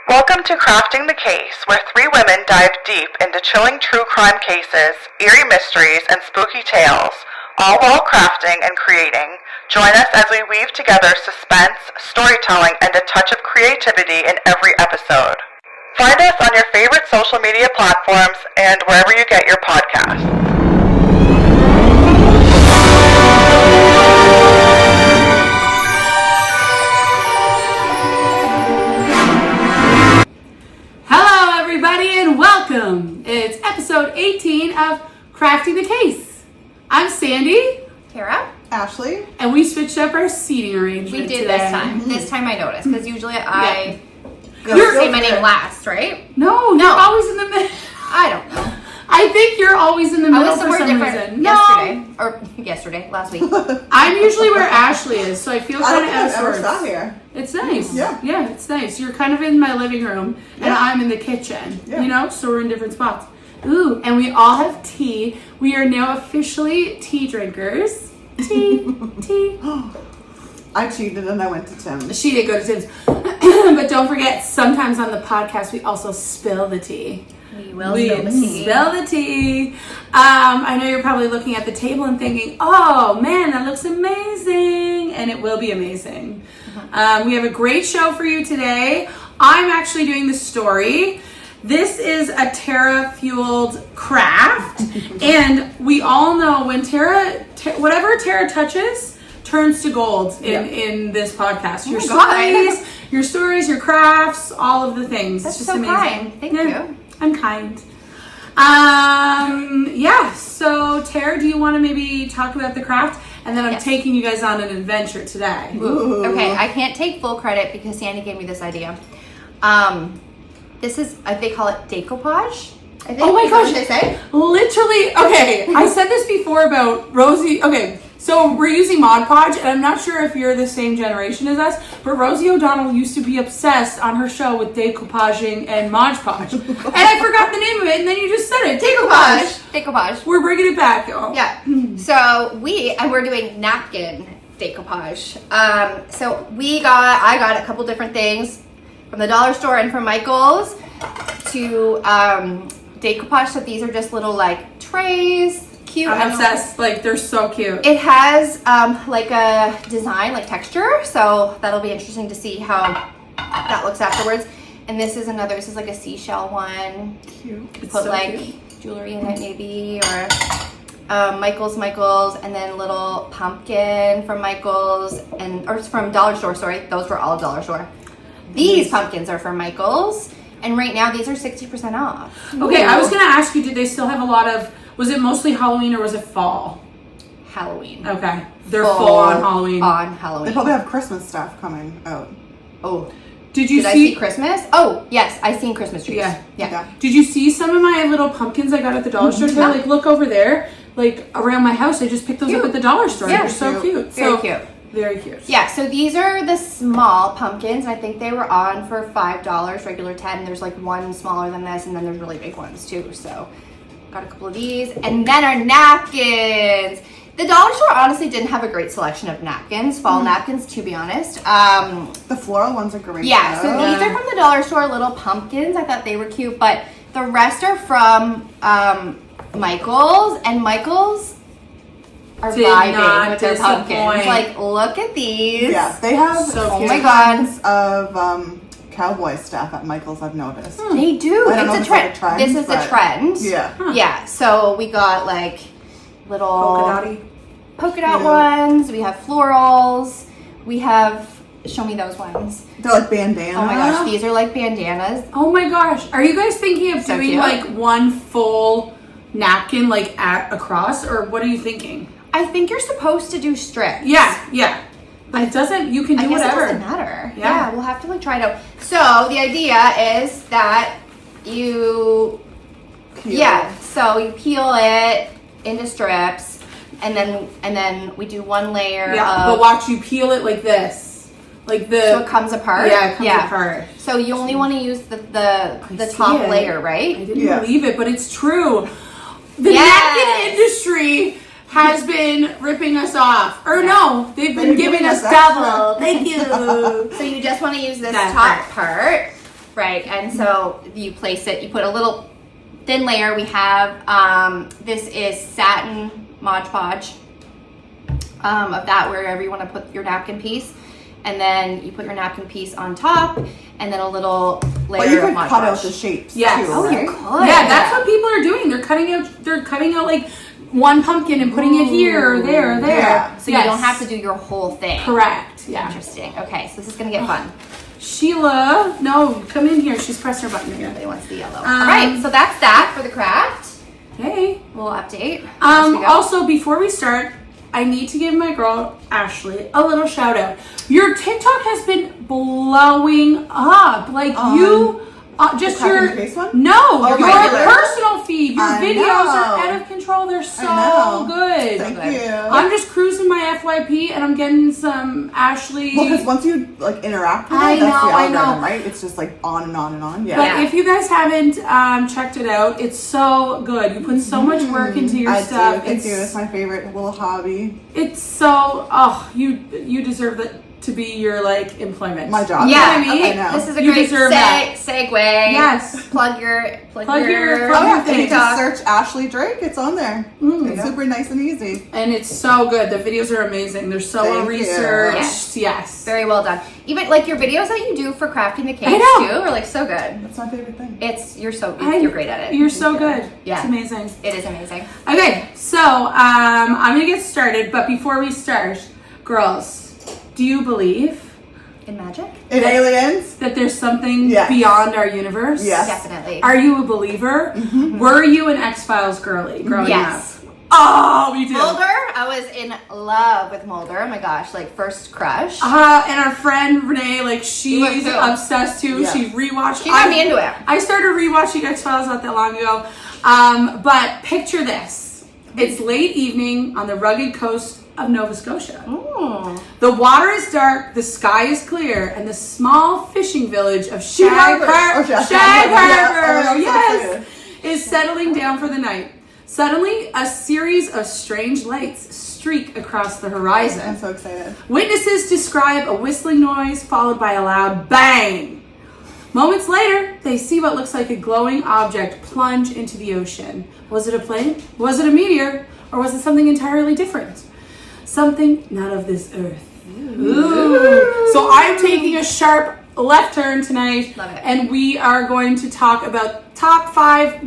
Welcome to Crafting the Case, where three women dive deep into chilling true crime cases, eerie mysteries, and spooky tales, all while crafting and creating. Join us as we weave together suspense, storytelling, and a touch of creativity in every episode. Find us on your favorite social media platforms and wherever you get your podcasts. And welcome. It's episode 18 of Crafting the Case. I'm Sandi. Kara. Ashley. And we switched up our seating arrangement We did today. this time. This time I noticed, because usually I You're say my name last, right? No, you're always in the middle. I don't know. I think you're always in the middle I was somewhere for some different reason. yesterday, last week. I'm usually where Ashley is, so I feel kind of out of ever sorts. sat here. It's nice. Yeah, it's nice. You're kind of in my living room, and I'm in the kitchen. Yeah. You know, so we're in different spots. Ooh, and we all have tea. We are now officially tea drinkers. Tea. I cheated and I went to Tim's. She did go to Tim's. But don't forget, sometimes on the podcast, we also spill the tea. We will spill the tea. I know you're probably looking at the table and thinking, oh man, that looks amazing. And it will be amazing. We have a great show for you today. I'm actually doing the story. This is a Tara-fueled craft. And we all know when whatever Tara touches turns to gold in this podcast. Your stories, your crafts, all of the things. That's it's just so amazing. kind. Thank you. I'm kind. So Tara, do you want to maybe talk about the craft? And then I'm taking you guys on an adventure today. Ooh. Okay, I can't take full credit because Sandi gave me this idea. This is, they call it decoupage. I think. Oh my gosh. What they say? Literally, okay, I said this before about Rosie. Okay, so we're using Mod Podge, and I'm not sure if you're the same generation as us, but Rosie O'Donnell used to be obsessed on her show with decoupaging and Mod Podge. And I forgot the name of it, and then you just said it. Decoupage. We're bringing it back, y'all. Yeah. So we're doing napkin decoupage. So I got a couple different things from the dollar store and from Michael's to decoupage. So these are just little like trays. Cute. I'm obsessed. Like, they're so cute. It has like a design, like texture, so that'll be interesting to see how that looks afterwards. And this is like a seashell one. Cute. Put so like cute. Jewelry in it maybe, or Michael's, and then little pumpkin from Michael's or from Dollar Store. Sorry, those were all Dollar Store. These pumpkins are from Michael's, and right now these are 60% off. Okay, I was gonna ask you, did they still have a lot of? Was it mostly Halloween or was it fall? Halloween. Okay. They're full on Halloween. They probably have Christmas stuff coming out. Oh. Did I see Christmas? Oh, yes. I seen Christmas trees. Yeah. Did you see some of my little pumpkins I got at the dollar store today? Like, look over there. Like, around my house, I just picked those up at the dollar store. Yeah, they're so cute. Very cute. Very cute. Yeah, so these are the small pumpkins. And I think they were on for $5, regular 10. There's like one smaller than this, and then there's really big ones too. So got a couple of these. And then our napkins. The dollar store honestly didn't have a great selection of napkins, fall napkins, to be honest. The floral ones are great. Yeah, so these are from the dollar store, little pumpkins. I thought they were cute, but the rest are from Michael's, and Michael's are vibing with their pumpkins. Like, look at these. Yeah, they have my god of cowboy stuff at Michael's, I've noticed. They do. I don't know if it's like a trend. This is a trend. Yeah. Yeah, so we got like little polka dot ones. We have florals. We have, show me those ones. They're like bandanas. Oh my gosh, these are like bandanas. Oh my gosh. Are you guys thinking of doing like one full napkin like across, or what are you thinking? I think you're supposed to do strips. Yeah. But it doesn't, you can do whatever. It doesn't matter. Yeah, we'll have to like try it out. So the idea is that you so you peel it into strips, and then we do one layer but watch, you peel it like this. Like so it comes apart? Yeah, it comes apart. So you only want to use the top layer, right? I didn't believe it, but it's true. The napkin industry has been ripping us off. Or no, they've been giving us double. Thank you. So you just want to use this top part, Right, and so you place it, you put a little thin layer. We have, this is satin Mod Podge of that, wherever you want to put your napkin piece. And then you put your napkin piece on top, and then a little layer But you of could Mod cut Podge. out the shapes Yes. too, Oh, right? You could. Yeah, that's what people are doing. They're cutting out like one pumpkin and putting it here or there or there. Yeah. So you don't have to do your whole thing. Correct. Yeah. Interesting. Okay, so this is gonna get fun. Sheila, no, come in here. She's pressed her button again. Everybody wants the yellow. All right, so that's that for the craft. Hey. A little update. As we go. Also, before we start, I need to give my girl Ashley a little shout out. Your TikTok has been blowing up. Like you, just the your cracking face one? no, your regular. personal feed. Your I videos know. are out of control. They're so know. good. Thank good. you. I'm just cruising my FYP and I'm getting some Ashley. Well, because once you like interact with I it, that's know, the I algorithm, know. right? It's just like on and on and on. Yeah. But Yeah. if you guys haven't checked it out, it's so good. You put so much work into your I stuff. do. Thank you. It's my favorite little hobby. It's so you deserve it to be your like employment. My job. Yeah, You know what I mean? okay, I know. this is a You great deserve that. segue. Yes. Plug your Plug your Oh yeah, thing. if you just search Ashley Drake, it's on there. It's yeah. super nice and easy. And it's so good. The videos are amazing. They're so well Thank you. researched. Yes. very well done. Even like your videos that you do for crafting the cakes I know. too are like so good. That's my favorite thing. You're great at it. You're so good. Yeah. It's amazing. It is amazing. Okay, so I'm gonna get started, but before we start, girls, do you believe In magic? In aliens? that there's something Yes. beyond our universe? Yes. Definitely. Are you a believer? Were you an X-Files girly growing Yes. up? Oh, we do. Mulder, I was in love with Mulder. Oh my gosh, like first crush. And our friend Renee, like she's was too. obsessed too. Yeah. She rewatched. She got me into it. I started rewatching X-Files not that long ago. But picture this: it's late evening on the rugged coast of Nova Scotia. Ooh. The water is dark, the sky is clear, and the small fishing village of Shag Harbour. Harbor, Oh, Shag Shag Harbour, yeah. Harbor, Oh, I'm so yes, excited. is settling down for the night. Suddenly, a series of strange lights streak across the horizon. I'm so excited. Witnesses describe a whistling noise followed by a loud bang. Moments later, they see what looks like a glowing object plunge into the ocean. Was it a plane? Was it a meteor? Or was it something entirely different? Something not of this earth. Ooh. So I'm taking a sharp left turn tonight. Love it. And we are going to talk about five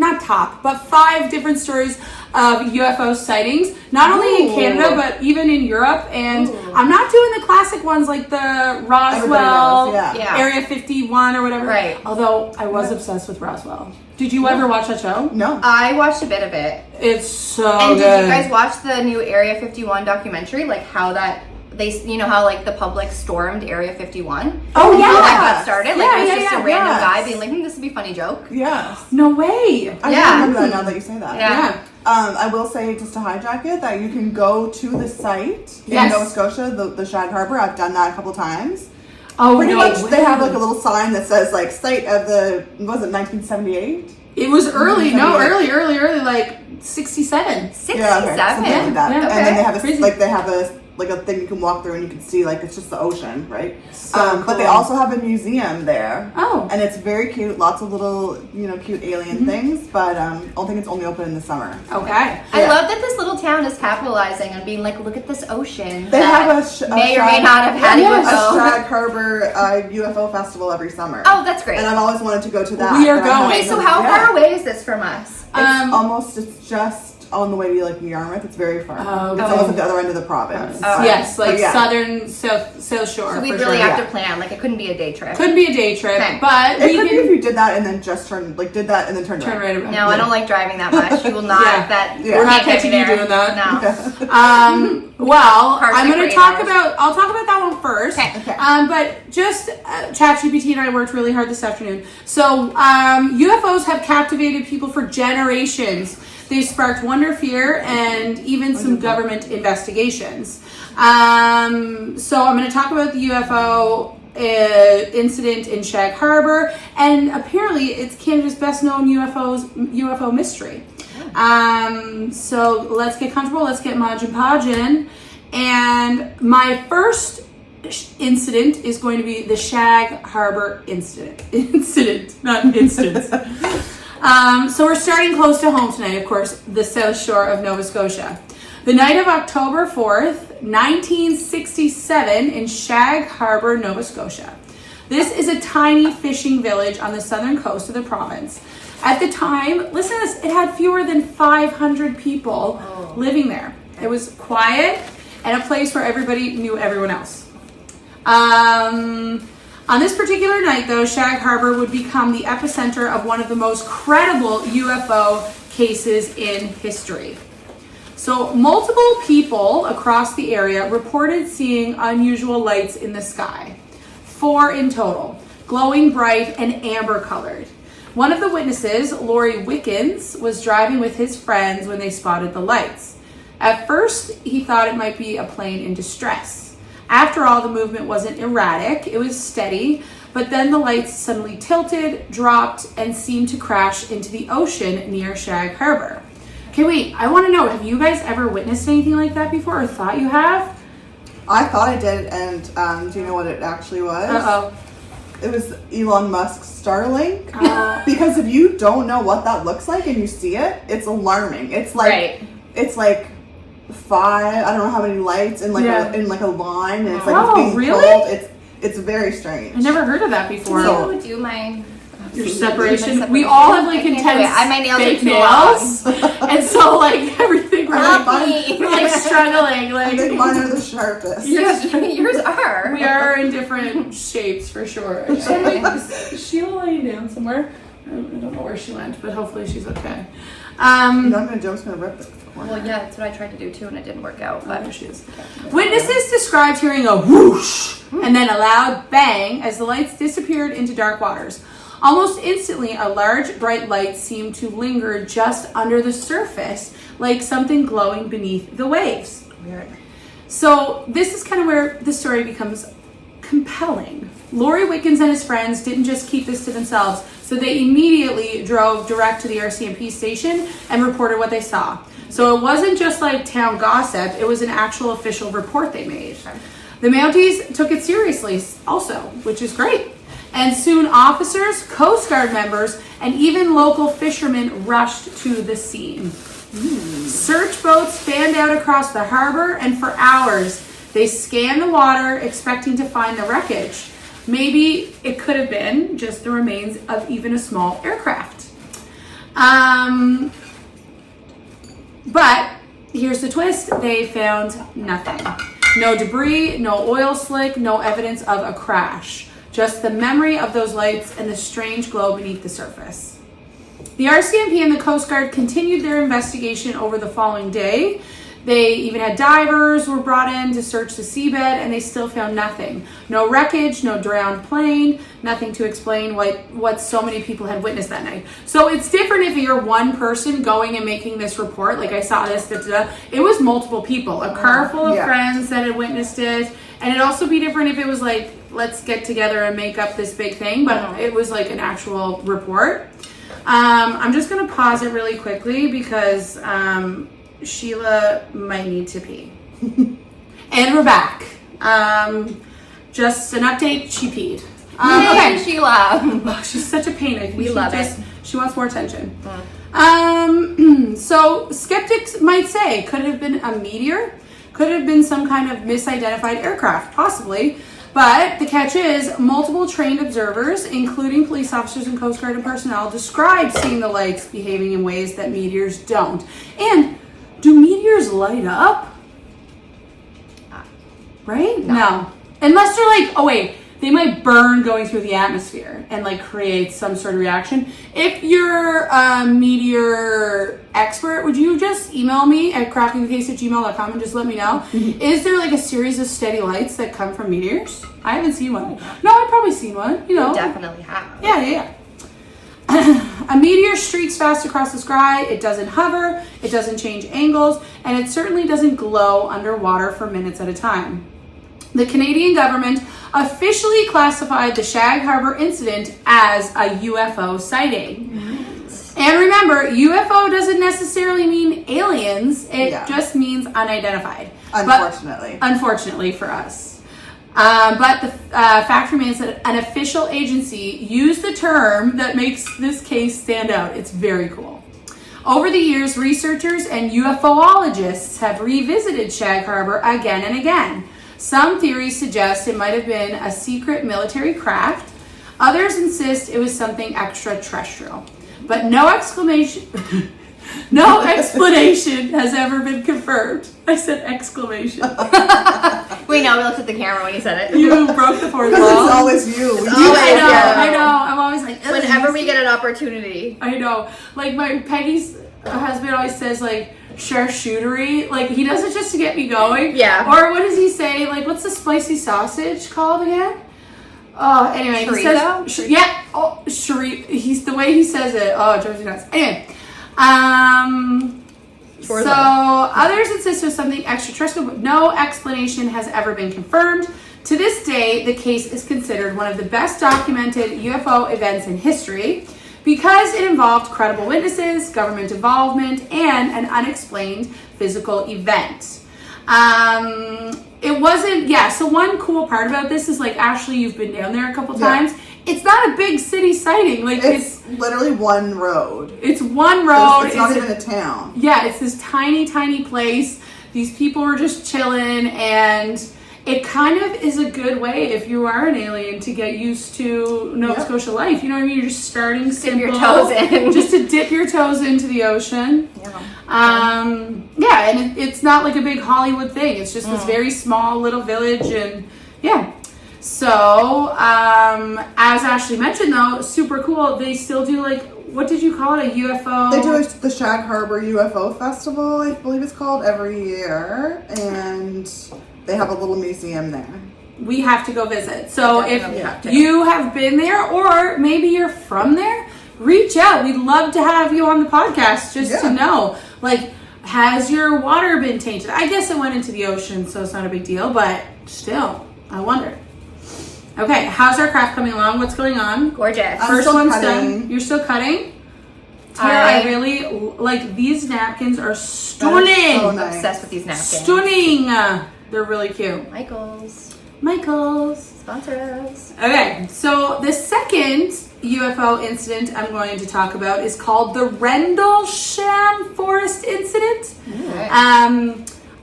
different stories of UFO sightings, not only in Ooh. Canada, but even in Europe. And Ooh. I'm not doing the classic ones like the Roswell, knows, yeah. Yeah. Area 51 or whatever. Right. Although I was obsessed with Roswell. Did you ever watch that show? No. I watched a bit of it. It's so And good. did you guys watch the new Area 51 documentary? Like how that how like the public stormed Area 51? Oh, And how yeah. that got started? Like it was just a random yes. guy being like, this would be a funny joke. Yes. No way. I Yeah. remember that now that you say that. Yeah. I will say, just to hijack it, that you can go to the site in Yes. Nova Scotia, the Shag Harbour. I've done that a couple times. Oh, Pretty no much, way. they have like a little sign that says like site of the, was it 1978? It was early. No, Yeah. early, like 67. 67. Yeah, okay, something like that. Yeah. And then they have a Crazy. like a thing you can walk through and you can see like it's just the ocean, right? So But they cool. also have a museum there. Oh. And it's very cute. Lots of little, cute alien things. But I think it's only open in the summer. Okay. I Yeah. love that this little town is capitalizing on being like, look at this ocean. They that have may or may not have had a UFO. Shag Harbour UFO festival every summer. Oh, that's great. And I've always wanted to go to that. We are but I haven't going. Okay, so been- how yeah. far away is this from us? It's just on the way to like Yarmouth. It's very far. Oh, It's okay. almost at the other end of the province. Oh. Yes, like But yeah. southern, south shore. So we for really sure. have yeah. to plan. Like it couldn't be a day trip. Could be a day trip, Okay. but It we could be if can you did that and then just turn around. turn right around. No, I don't like driving that much. You will not. Yeah. That Yeah. We're not can't get catching me you there. doing that. No. Well, Cars I'm take going to 8 talk hours. I'll talk about that one first. Okay. But just ChatGPT and I worked really hard this afternoon. So UFOs have captivated people for generations. They've sparked wonder, fear, and even some government investigations. So I'm going to talk about the UFO incident in Shag Harbour, and apparently it's Canada's best known UFO mystery. So let's get comfortable, let's get Modgin Podgin. And my first incident is going to be the Shag Harbour incident. Incident, not instance. So we're starting close to home tonight, of course, the South Shore of Nova Scotia. The night of October 4th, 1967 in Shag Harbour, Nova Scotia. This is a tiny fishing village on the southern coast of the province. At the time, listen to this, it had fewer than 500 people living there. It was quiet and a place where everybody knew everyone else. On this particular night, though, Shag Harbour would become the epicenter of one of the most credible UFO cases in history. So multiple people across the area reported seeing unusual lights in the sky. 4 in total, glowing bright and amber colored. One of the witnesses, Laurie Wickens, was driving with his friends when they spotted the lights. At first, he thought it might be a plane in distress. After all, the movement wasn't erratic, it was steady, but then the lights suddenly tilted, dropped, and seemed to crash into the ocean near Shag Harbour. Okay, wait, I want to know, have you guys ever witnessed anything like that before or thought you have? I thought I did, and do you know what it actually was? Uh-oh. It was Elon Musk's Starlink. Because if you don't know what that looks like and you see it, it's alarming. It's like it's like 5, I don't know how many lights in like a line, and it's like it's being pulled. It's very strange. I never heard of that before. So do my your separation. We all have like intense my nails fake are too nails, and so like everything we're like struggling. I think mine are the sharpest. Yours are. We are in different shapes for sure. Is Sheila laying down somewhere? I don't know where she went, but hopefully she's okay. Joe's gonna rip it. Well, yeah, that's what I tried to do too, and it didn't work out. But there she is. Witnesses described hearing a whoosh and then a loud bang as the lights disappeared into dark waters. Almost instantly, a large, bright light seemed to linger just under the surface, like something glowing beneath the waves. Weird. So this is kind of where the story becomes compelling. Laurie Wickens and his friends didn't just keep this to themselves, so they immediately drove direct to the RCMP station and reported what they saw. So it wasn't just like town gossip, it was an actual official report they made. The Mounties took it seriously also, which is great. And soon officers, Coast Guard members, and even local fishermen rushed to the scene. Search boats fanned out across the harbor, and for hours they scanned the water expecting to find the wreckage. Maybe it could have been just the remains of even a small aircraft. But here's the twist, they found nothing. No debris, no oil slick, no evidence of a crash. Just the memory of those lights and the strange glow beneath the surface. The RCMP and the Coast Guard continued their investigation over the following day. They even had divers were brought in to search the seabed, and they still found nothing. No wreckage, no drowned plane, nothing to explain what so many people had witnessed that night. So it's different if you're one person going and making this report, like I saw this, it was multiple people, a car full of friends that had witnessed it, and it'd also be different if it was like, let's get together and make up this big thing, but it was like an actual report. I'm just going to pause it really quickly because Sheila might need to pee. And we're back. Just an update, she peed. Okay, Sheila. Oh, she's such a pain. I think we love it. She wants more attention. So skeptics might say, could it have been a meteor? Could it have been some kind of misidentified aircraft? Possibly. But the catch is, multiple trained observers, including police officers and Coast Guard and personnel, described seeing the lights behaving in ways that meteors don't. And do meteors light up? Right? No. Unless they're like, oh wait, they might burn going through the atmosphere and like create some sort of reaction. If you're a meteor expert, would you just email me at crackingthecase@gmail.com and just let me know? Is there like a series of steady lights that come from meteors? I haven't seen one. No, I've probably seen one, you know. You definitely have. Yeah. A meteor streaks fast across the sky. It doesn't hover, it doesn't change angles, and it certainly doesn't glow underwater for minutes at a time. The Canadian government officially classified the Shag Harbour incident as a UFO sighting. And remember, UFO doesn't necessarily mean aliens. It just means unidentified. Unfortunately. Unfortunately for us. But the fact remains that an official agency used the term that makes this case stand out. It's very cool. Over the years, researchers and UFOologists have revisited Shag Harbour again and again. Some theories suggest it might have been a secret military craft. Others insist it was something extraterrestrial. But no explanation has ever been confirmed. I said exclamation. We know, we looked at the camera when you said it. You broke the fourth Because wall. it's always you. I know. I'm always like, ugh. Whenever we get an opportunity. I know. Like Peggy's husband always says like charcuterie. Like he does it just to get me going. Yeah. Or what does he say? Like what's the spicy sausage called again? Oh, anyway, Chorizo? he says yeah. Oh, he's the way he says it. Oh, it drives me nuts. Anyway, so others insist it was something extraterrestrial, but no explanation has ever been confirmed. To this day, the case is considered one of the best documented UFO events in history because it involved credible witnesses, government involvement, and an unexplained physical event. It wasn't, so one cool part about this is like, Ashley, you've been down there a couple times. It's not a big city sighting. Like it's literally one road. It's one road. It's not even a town. Yeah, it's this tiny, tiny place. These people were just chilling, and it kind of is a good way if you are an alien to get used to Nova Scotia life. You know what I mean? You're just starting simple. Dip your toes in. Just to dip your toes into the ocean. And it's not like a big Hollywood thing. It's just this very small little village, and So, as Ashley mentioned, though, super cool. They still do, like, what did you call it? A UFO? They do the Shag Harbour UFO Festival, I believe it's called, every year. And they have a little museum there. We have to go visit. So if you have been there, or maybe you're from there, reach out. We'd love to have you on the podcast just to know. Like, has your water been tainted? I guess it went into the ocean, so it's not a big deal. But still, I wonder. Okay, how's our craft coming along? What's going on? Gorgeous. First one's done. You're still cutting? Tara, I really like these napkins are stunning. So nice. Obsessed with these napkins. Stunning. They're really cute. Michael's. Sponsor us. Okay, so the second UFO incident I'm going to talk about is called the Rendlesham Forest incident.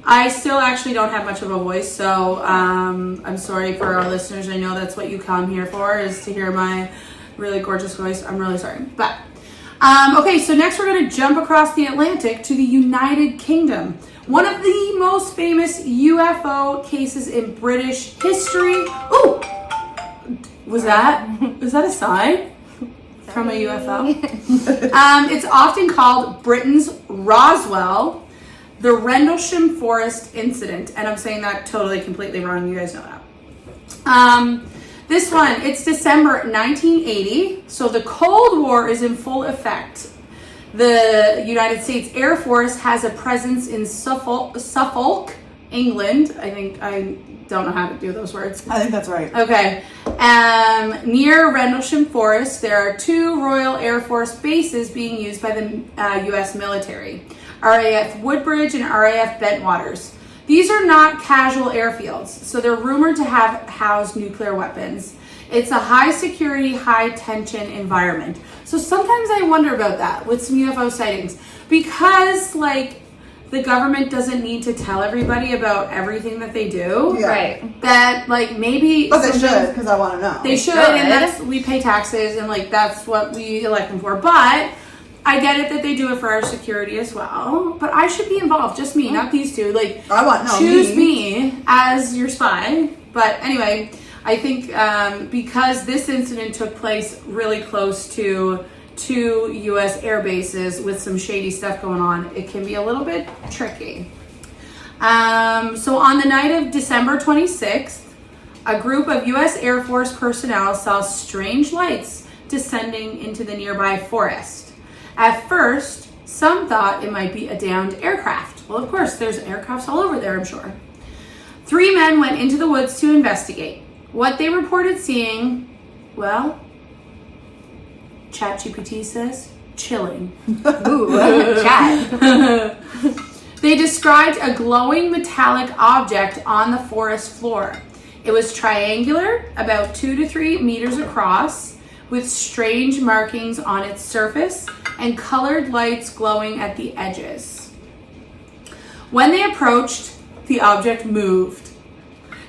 I still actually don't have much of a voice, so I'm sorry for our listeners. I know that's what you come here for, is to hear my really gorgeous voice. I'm really sorry. But, okay, so next we're going to jump across the Atlantic to the United Kingdom. One of the most famous UFO cases in British history. Ooh! Was that a sign from a UFO? It's often called Britain's Roswell, the Rendlesham Forest incident, and I'm saying that totally, completely wrong. You guys know that. This one, it's December 1980, so the Cold War is in full effect. The United States Air Force has a presence in Suffolk, England. I don't know how to do those words. I think that's right. Okay. Near Rendlesham Forest, there are 2 Royal Air Force bases being used by the U.S. military. RAF Woodbridge and RAF Bentwaters. These are not casual airfields, so they're rumored to have housed nuclear weapons. It's a high security, high tension environment. So sometimes I wonder about that with some UFO sightings, because like the government doesn't need to tell everybody about everything that they do. Yeah. Right. That like maybe. But they should, because I want to know. They should, and we pay taxes, and like that's what we elect them for. But I get it that they do it for our security as well, but I should be involved. Just me, not these two. Like, choose me as your spy. But anyway, I think because this incident took place really close to 2 U.S. air bases with some shady stuff going on, it can be a little bit tricky. So on the night of December 26th, a group of U.S. Air Force personnel saw strange lights descending into the nearby forest. At first, some thought it might be a downed aircraft. Well, of course, there's aircrafts all over there, I'm sure. 3 men went into the woods to investigate. What they reported seeing, well, ChatGPT says, chilling. Ooh, chat. They described a glowing metallic object on the forest floor. It was triangular, about 2 to 3 meters across, with strange markings on its surface and colored lights glowing at the edges. When they approached, the object moved.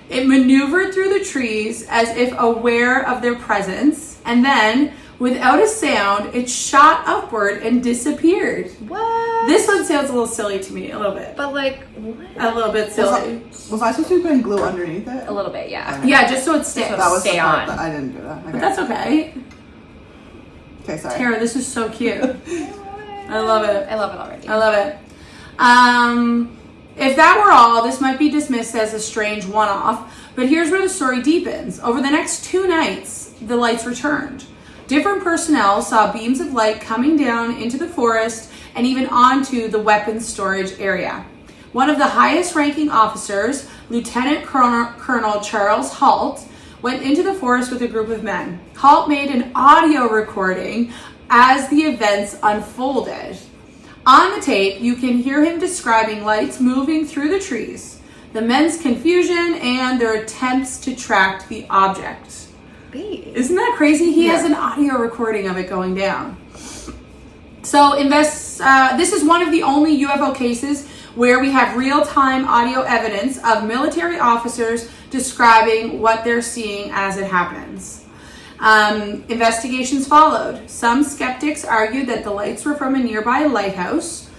It maneuvered through the trees as if aware of their presence, and then, without a sound, it shot upward and disappeared. What? This one sounds a little silly to me, a little bit. But like, what? A little bit silly. Was I supposed to be putting glue underneath it? A little bit, yeah. Yeah, just so it sticks. That was Stay the part on. that I didn't do that. Okay. But that's okay. Okay, sorry. Tara, this is so cute. I love it. I love it already. I love it. If that were all, this might be dismissed as a strange one-off, but here's where the story deepens. Over the next 2 nights, the lights returned. Different personnel saw beams of light coming down into the forest and even onto the weapons storage area. One of the highest-ranking officers, Lieutenant Colonel Charles Halt, went into the forest with a group of men. Halt made an audio recording as the events unfolded. On the tape, you can hear him describing lights moving through the trees, the men's confusion, and their attempts to track the object. Isn't that crazy? He has an audio recording of it going down. So this is one of the only UFO cases where we have real-time audio evidence of military officers describing what they're seeing as it happens. Investigations followed. Some skeptics argued that the lights were from a nearby lighthouse,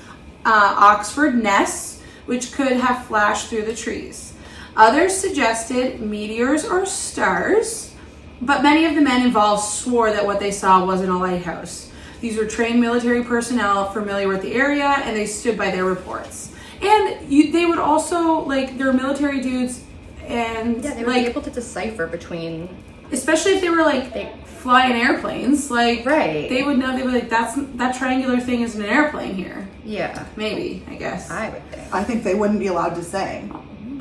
Oxford Ness, which could have flashed through the trees. Others suggested meteors or stars, but many of the men involved swore that what they saw wasn't a lighthouse. These were trained military personnel familiar with the area, and they stood by their reports. And they would also, like, they're military dudes, and yeah, they were able to decipher between, especially if they were like flying airplanes, like right. They would know. They were like, that triangular thing isn't an airplane here. Yeah, maybe, I guess. I would think. I think they wouldn't be allowed to say.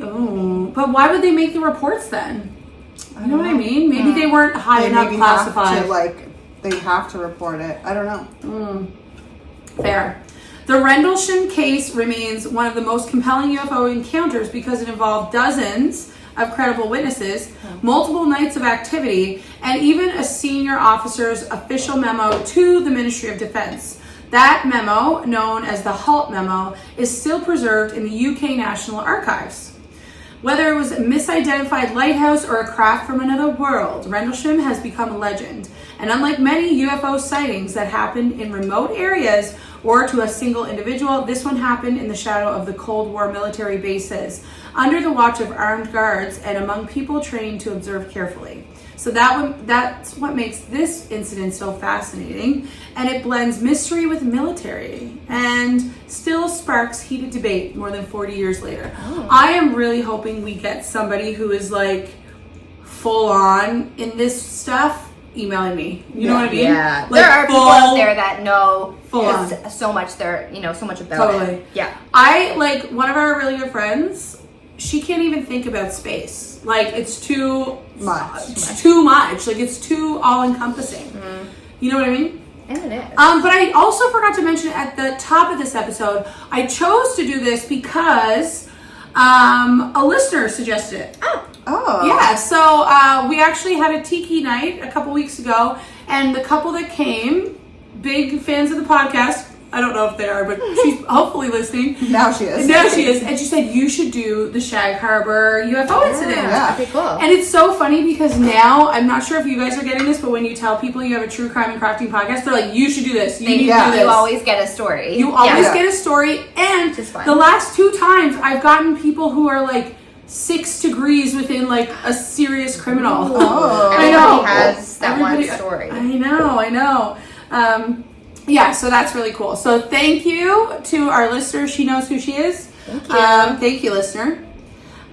Oh, but why would they make the reports then? You know what I mean? Maybe they weren't high enough classified. They have to report it. I don't know. Fair. The Rendlesham case remains one of the most compelling UFO encounters because it involved dozens of credible witnesses, multiple nights of activity, and even a senior officer's official memo to the Ministry of Defense. That memo, known as the Halt Memo, is still preserved in the UK National Archives. Whether it was a misidentified lighthouse or a craft from another world, Rendlesham has become a legend. And unlike many UFO sightings that happened in remote areas or to a single individual, this one happened in the shadow of the Cold War military bases, under the watch of armed guards and among people trained to observe carefully. So that's what makes this incident so fascinating, and it blends mystery with military and still sparks heated debate more than 40 years later. I am really hoping we get somebody who is like full on in this stuff emailing me. You know what I mean? Yeah. Like, there are people out there that know so much so much about it. Yeah. I like one of our really good friends, she can't even think about space. Like, it's too much. It's too much. Like, it's too all-encompassing. You know what I mean? And it is. But I also forgot to mention at the top of this episode, I chose to do this because a listener suggested it. Oh. Yeah, so we actually had a tiki night a couple weeks ago, and the couple that came, big fans of the podcast. I don't know if they are, but she's hopefully listening. Now she is. Now she is. And she said, you should do the Shag Harbour UFO incident. Yeah. That'd be cool. And it's so funny because now, I'm not sure if you guys are getting this, but when you tell people you have a true crime and crafting podcast, they're like, you should do this. You need to do this. You always get a story. You always get a story. And the last 2 times, I've gotten people who are like 6 degrees within like a serious criminal. Oh. I know. Everybody has that one story. I know. Yeah, so that's really cool. So thank you to our listener. She knows who she is. Thank you. Thank you, listener.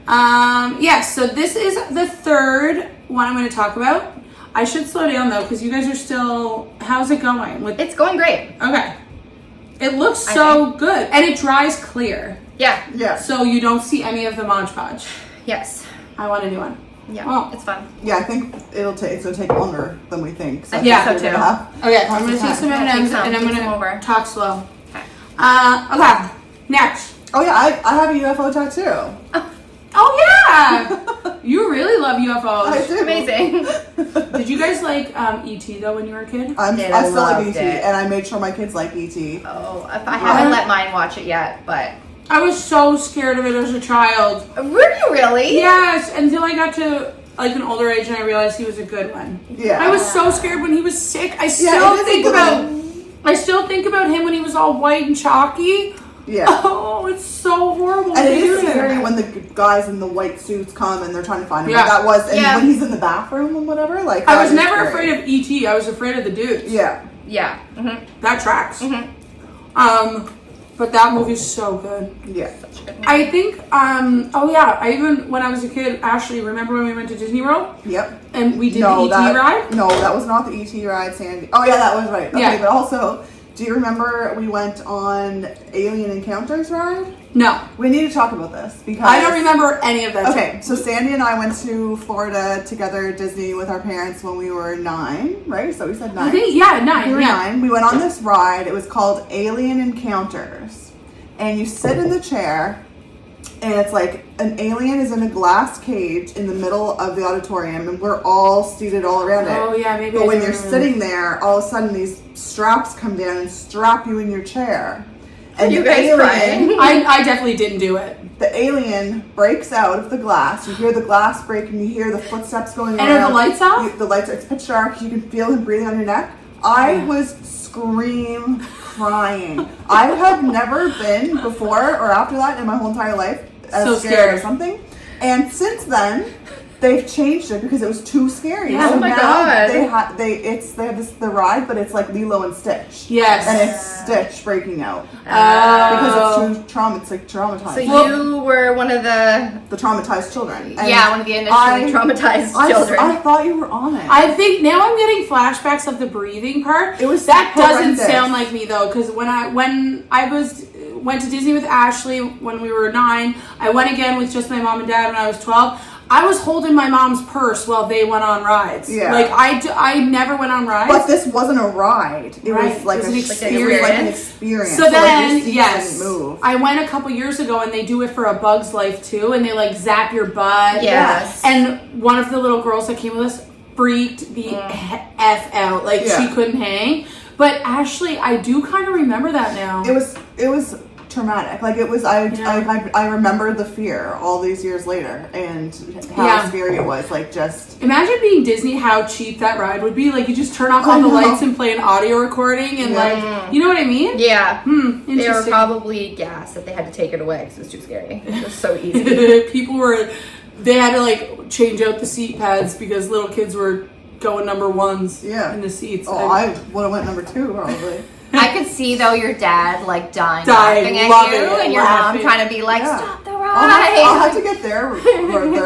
So this is the third one I'm going to talk about. I should slow down though, because you guys are still. How's it going? It's going great. Okay. It looks so good, and it dries clear. Yeah. So you don't see any of the Mod Podge. Yes. I want a new one. Yeah. It's fun. Yeah, I think it's gonna take longer than we think. I think so too. Okay, I'm gonna take some M&Ms and I'm gonna talk slow. Okay. Okay. Next. Oh yeah, I have a UFO tattoo. Oh yeah. You really love UFOs. I do. Amazing. Did you guys like E.T. though when you were a kid? I Did. still like Loved E.T. it. and I made sure my kids like E.T. Oh, I haven't let mine watch it yet, but. I was so scared of it as a child. Were you really? Yes, until I got to like an older age and I realized he was a good one. Yeah. I was so scared when he was sick. I still it is think a about him when he was all white and chalky. Yeah. Oh, it's so horrible. And to it is hear. scary when the guys in the white suits come and they're trying to find him. Yeah. Like that was, and Yeah. when he's in the bathroom and whatever, like I that was is never scary. afraid of E.T. I was afraid of the dudes. Yeah. Yeah. Mm-hmm. That tracks. Mm-hmm. But that movie's so good. Yeah. I think, I even, when I was a kid, Ashley, remember when we went to Disney World? Yep. And we did the E.T. ride? No, that was not the E.T. ride, Sandy. Oh yeah, that was right. Okay, Yeah. but also, do you remember we went on Alien Encounters ride? No. We need to talk about this because I don't remember any of that. Okay, so Sandy and I went to Florida together, Disney, with our parents when we were 9, right? So we said 9. I think, yeah, 9. We were yeah. 9. We went on this ride. It was called Alien Encounters. And you sit in the chair, and it's like an alien is in a glass cage in the middle of the auditorium, and we're all seated all around it. Oh, yeah, maybe. But I when do you're remember. sitting there, all of a sudden these straps come down and strap you in your chair. And You the guys crying? I definitely didn't do it. The alien breaks out of the glass. You hear the glass break and you hear the footsteps going And around. are the lights off? The lights are, it's pitch dark. You can feel him breathing on your neck. I was crying. I had never been before or after that in my whole entire life as So scared scared. of something. And since then, they've changed it because it was too scary. Yeah. So Oh my now God. they have the ride, but it's like Lilo and Stitch. Yes. And it's Stitch breaking out Oh. because it's traumatized. So you were one of the The traumatized children. And one of the initially traumatized children. I thought you were on it. I think now I'm getting flashbacks of the breathing part. It was that doesn't horrendous. sound like me though, because when I went to Disney with Ashley when we were 9, I went again with just my mom and dad when I was 12. I was holding my mom's purse while they went on rides. Yeah. Like I never went on rides. But this wasn't a ride. It Right. was like It was an It was like an experience. So then, like your seats yes, didn't move. I went a couple years ago and they do it for A Bug's Life too, and they like zap your butt. Yes. And one of the little girls that came with us freaked the F out. Like Yeah. she couldn't hang. But Ashley, I do kind of remember that now. It was traumatic. Like it was. I remember the fear all these years later and how Yeah. scary it was. Like just. Imagine being Disney, how cheap that ride would be. Like you just turn off all I the know. lights and play an audio recording and like, you know what I mean? yeah. They were Interesting. probably gassed that they had to take it away because it was too scary. It was so easy. They had to like change out the seat pads because little kids were going number ones Yeah. in the seats. Oh, I would have went number 2 probably. I could see though your dad like dying Dying, laughing at loving you, it, and your laughing. mom trying to be like, Yeah. stop the I'll ride. have to get their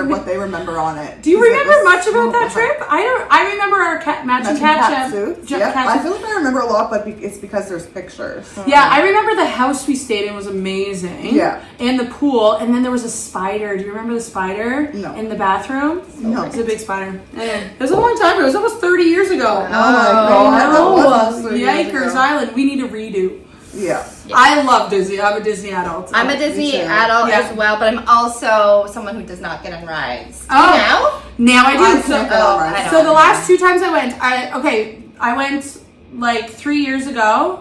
what they remember on it. Do you 'Cause it remember was much about that so- trip? I remember our matching cat suits. cat Yep. I suits. feel like I remember a lot, but it's because there's pictures. Yeah, I remember the house we stayed in was amazing. Yeah. And the pool, and then there was a spider. Do you remember the spider? No. In the bathroom? No. It was a big spider. It was a long time ago. It was almost 30 years ago. Oh my god! that was Oh, 30 years Yikers ago. Island. We need a redo. Yeah. I love Disney. I'm a Disney adult. I'm a Disney too. adult Yeah. as well, but I'm also someone who does not get on rides. Oh. Now I do. I can't get on rides. So the last 2 times I went, I went like 3 years ago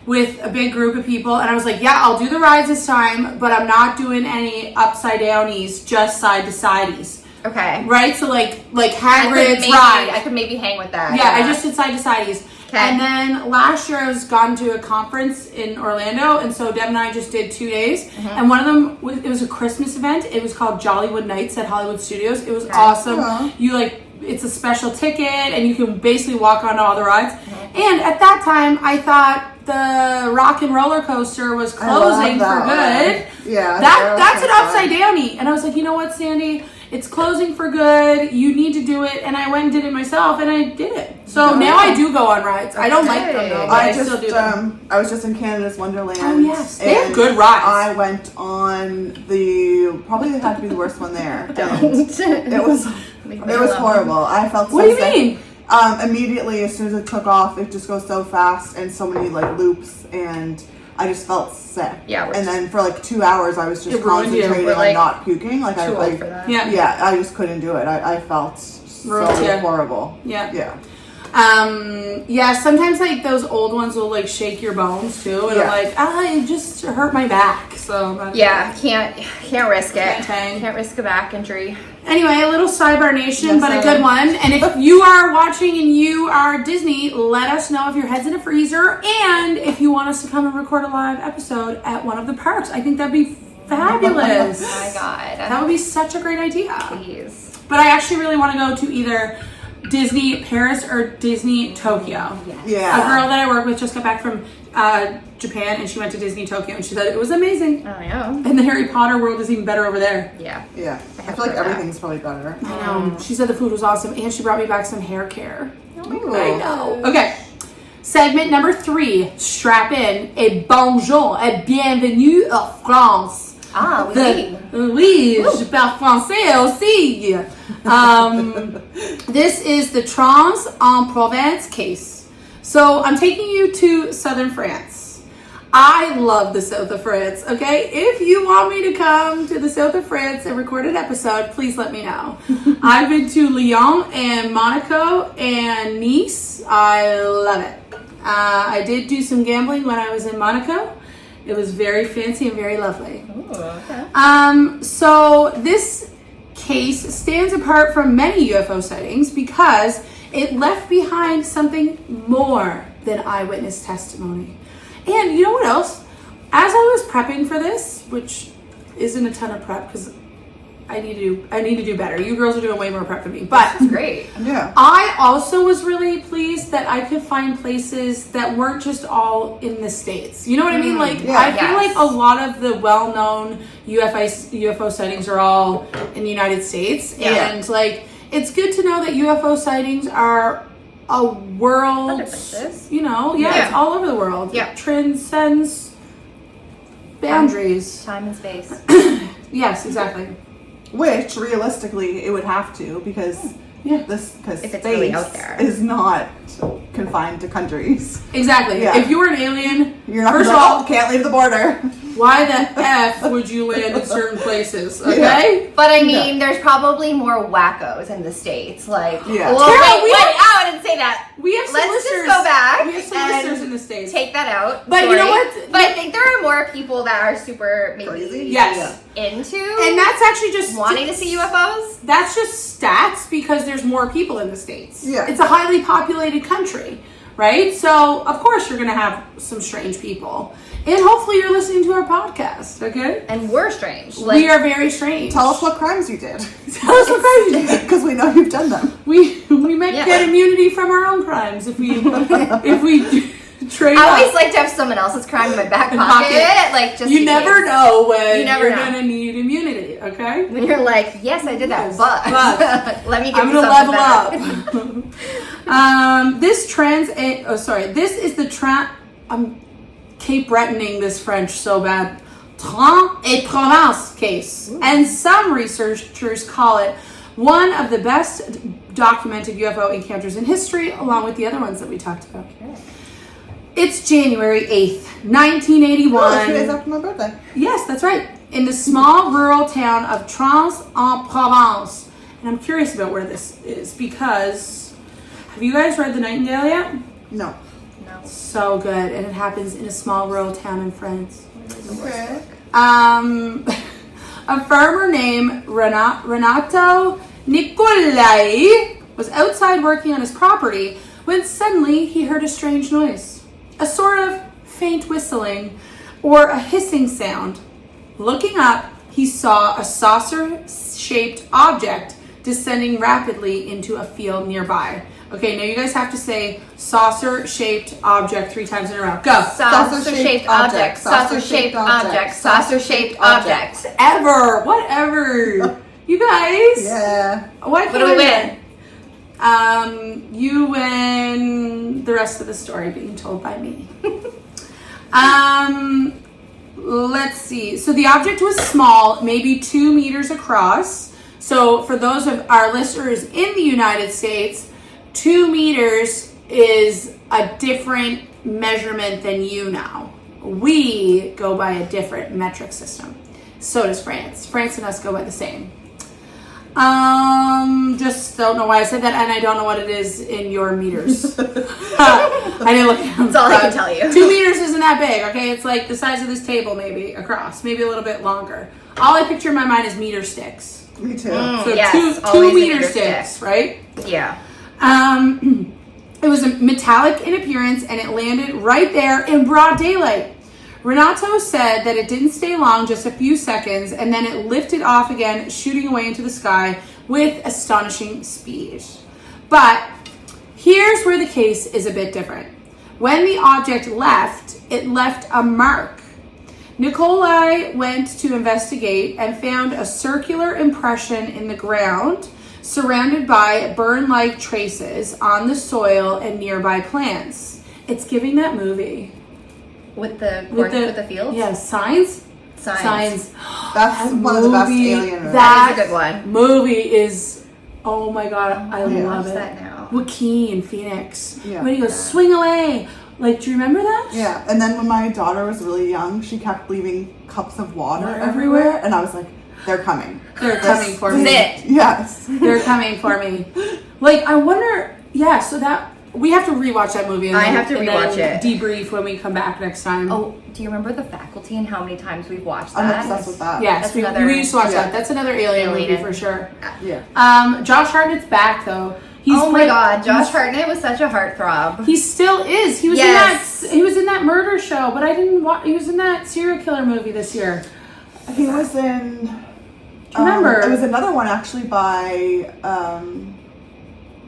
with a big group of people, and I was like, yeah, I'll do the rides this time, but I'm not doing any upside downies, just side to sideys. Okay. Right? So like I Hagrid's ride. could maybe hang with that. Yeah, I just did side to sideys. Okay. And then last year I was gone to a conference in Orlando, and so Deb and I just did 2 days. And one of them it was a Christmas event. It was called Jollywood Nights at Hollywood Studios. It was awesome. Aw. You it's a special ticket, and you can basically walk on all the rides. And at that time, I thought the Rock and Roller Coaster was I love closing that for good. one. Yeah. That's an upside downy. And I was like, you know what, Sandy? It's closing for good. You need to do it. And I went and did it myself, and I did it. So now I do go on rides. I don't like them though, but I still do them. I was just in Canada's Wonderland. Oh, yes. They have and good rides. I went on probably had to be the worst one there. Don't. And it was horrible. I felt so What do you sick. mean? Immediately as soon as it took off, it just goes so fast and so many like loops and I just felt sick. Yeah, and then for like 2 hours, I was just It ruined you. concentrating We're, on like, not puking. Like too I old for that. Yeah. I just couldn't do it. I felt so Ruined you. horrible. Yeah. Yeah. Sometimes like those old ones will like shake your bones too, and I'm like, it just hurt my back. So can't risk it. Can't. Can't risk a back injury. Anyway, a little sidebar nation, Yes, but a good one. And if you are watching and you are Disney, let us know if your head's in a freezer and if you want us to come and record a live episode at one of the parks. I think that'd be fabulous. Oh my god. That would be such a great idea. Please. But I actually really want to go to either Disney Paris or Disney Tokyo. Yeah. A girl that I work with just got back from Japan, and she went to Disney Tokyo, and she said it was amazing. Oh yeah. And the Harry Potter world is even better over there. Yeah. Yeah. I feel like everything's probably better. I know. She said the food was awesome, and she brought me back some hair care. Oh my Ooh. god. I know. Okay. Segment number 3. Strap in. Et bonjour et bienvenue en France. Ah, Oui, je parle français aussi. This is the Trans-en-Provence case. So I'm taking you to southern France. I love the south of France, okay? If you want me to come to the south of France and record an episode, please let me know. I've been to Lyon and Monaco and Nice. I love it. I did do some gambling when I was in Monaco. It was very fancy and very lovely. Ooh, okay. So this case stands apart from many UFO sightings because it left behind something more than eyewitness testimony. And you know what else? As I was prepping for this, which isn't a ton of prep because I need to do better. You girls are doing way more prep than me. But That's great. Yeah. I also was really pleased that I could find places that weren't just all in the States. You know what I mean? Like, yeah, I feel yes. like a lot of the well-known UFO sightings are all in the United States. Yeah. And, like, it's good to know that UFO sightings are a world, Other places. you know, Yeah. it's all over the world. Yeah. It transcends boundaries. Time and space. Yes, exactly. Which realistically it would have to because Yeah. because If it's space really out there. is not confined to countries. Exactly. Yeah. If you were an alien, You're not first gonna of be all, like, "Oh, can't leave the border." why the F would you land in certain places, okay? But I mean, there's probably more wackos in the States. Like, Yeah. well, Tara, wait, I didn't say that. We have some Let's listeners. just go back We have some and listeners in the States. Take that out. But you know Sorry. what? But I think there are more people that are super maybe Crazy? Yes. into And that's actually just wanting to see UFOs. That's just stats because there's more people in the States. Yeah. It's a highly populated country, right? So of course you're gonna have some strange people. And hopefully you're listening to our podcast, okay? And we're strange. We are very strange. Tell us what crimes you did, Tell us what crimes you did. because we know you've done them. We might Yeah. get immunity from our own crimes if we trade I always up. like to have someone else's crime in my back In pocket. pocket. Like just You in never case. know when You never you're know. gonna need immunity, okay? When you're like, yes, I did that, Yes, but, but let me give I'm you gonna something level better. up. This is the I'm Cape Bretoning this French so bad. Trans-en-Provence case. And some researchers call it one of the best documented UFO encounters in history, along with the other ones that we talked about. It's January 8th, 1981. Oh, 2 days after my birthday. Yes, that's right. In the small rural town of Trans-en-Provence. And I'm curious about where this is because have you guys read The Nightingale yet? No. So good. And it happens in a small rural town in France. Okay. A farmer named Renato Nicolai was outside working on his property when suddenly he heard a strange noise. A sort of faint whistling or a hissing sound. Looking up, he saw a saucer-shaped object descending rapidly into a field nearby. Okay, now you guys have to say saucer-shaped object 3 times in a row. Go. Saucer-shaped object. Saucer-shaped object. Saucer-shaped object. Whatever. You guys. Yeah. What do we win? You win the rest of the story being told by me. Let's see. So the object was small, maybe 2 meters across. So for those of our listeners in the United States, 2 meters is a different measurement than you now. We go by a different metric system. So does France. France and us go by the same. Just don't know why I said that, and I don't know what it is in your meters. I didn't look at them. That's all I can tell you. 2 meters isn't that big, okay? It's like the size of this table, maybe, across. Maybe a little bit longer. All I picture in my mind is meter sticks. Me too. So yes, two meter sticks, right? Yeah. It was metallic in appearance, and it landed right there in broad daylight. Renato said that it didn't stay long, just a few seconds, and then it lifted off again, shooting away into the sky with astonishing speed. But here's where the case is a bit different. When the object left, it left a mark. Nikolai went to investigate and found a circular impression in the ground, surrounded by burn-like traces on the soil and nearby plants. It's giving that movie. With the fields? Yeah, Signs. Signs. That's one of the best alien movies. That is a good one. Movie is, oh my god, I love Watch it. that now. Joaquin Phoenix. Yeah. When he goes, swing away. Like, do you remember that? Yeah, and then when my daughter was really young, she kept leaving cups of water everywhere, and I was like, they're coming. They're coming for me. Yes. They're coming for me. Like, I wonder, yeah, so that, we have to rewatch that movie. And I then, have to rewatch it. Debrief when we come back next time. Oh, do you remember The Faculty and how many times we've watched I'm that? obsessed with that. Yes, That's we another- used to watch Yeah. that. That's another alien movie Alien. for sure. Yeah. Josh Hartnett's back though. Oh my god, Josh Hartnett was such a heartthrob. He still is. He was Yes. in that murder show, but I didn't watch. He was in that serial killer movie this year. He was in. Do you remember? It was another one actually by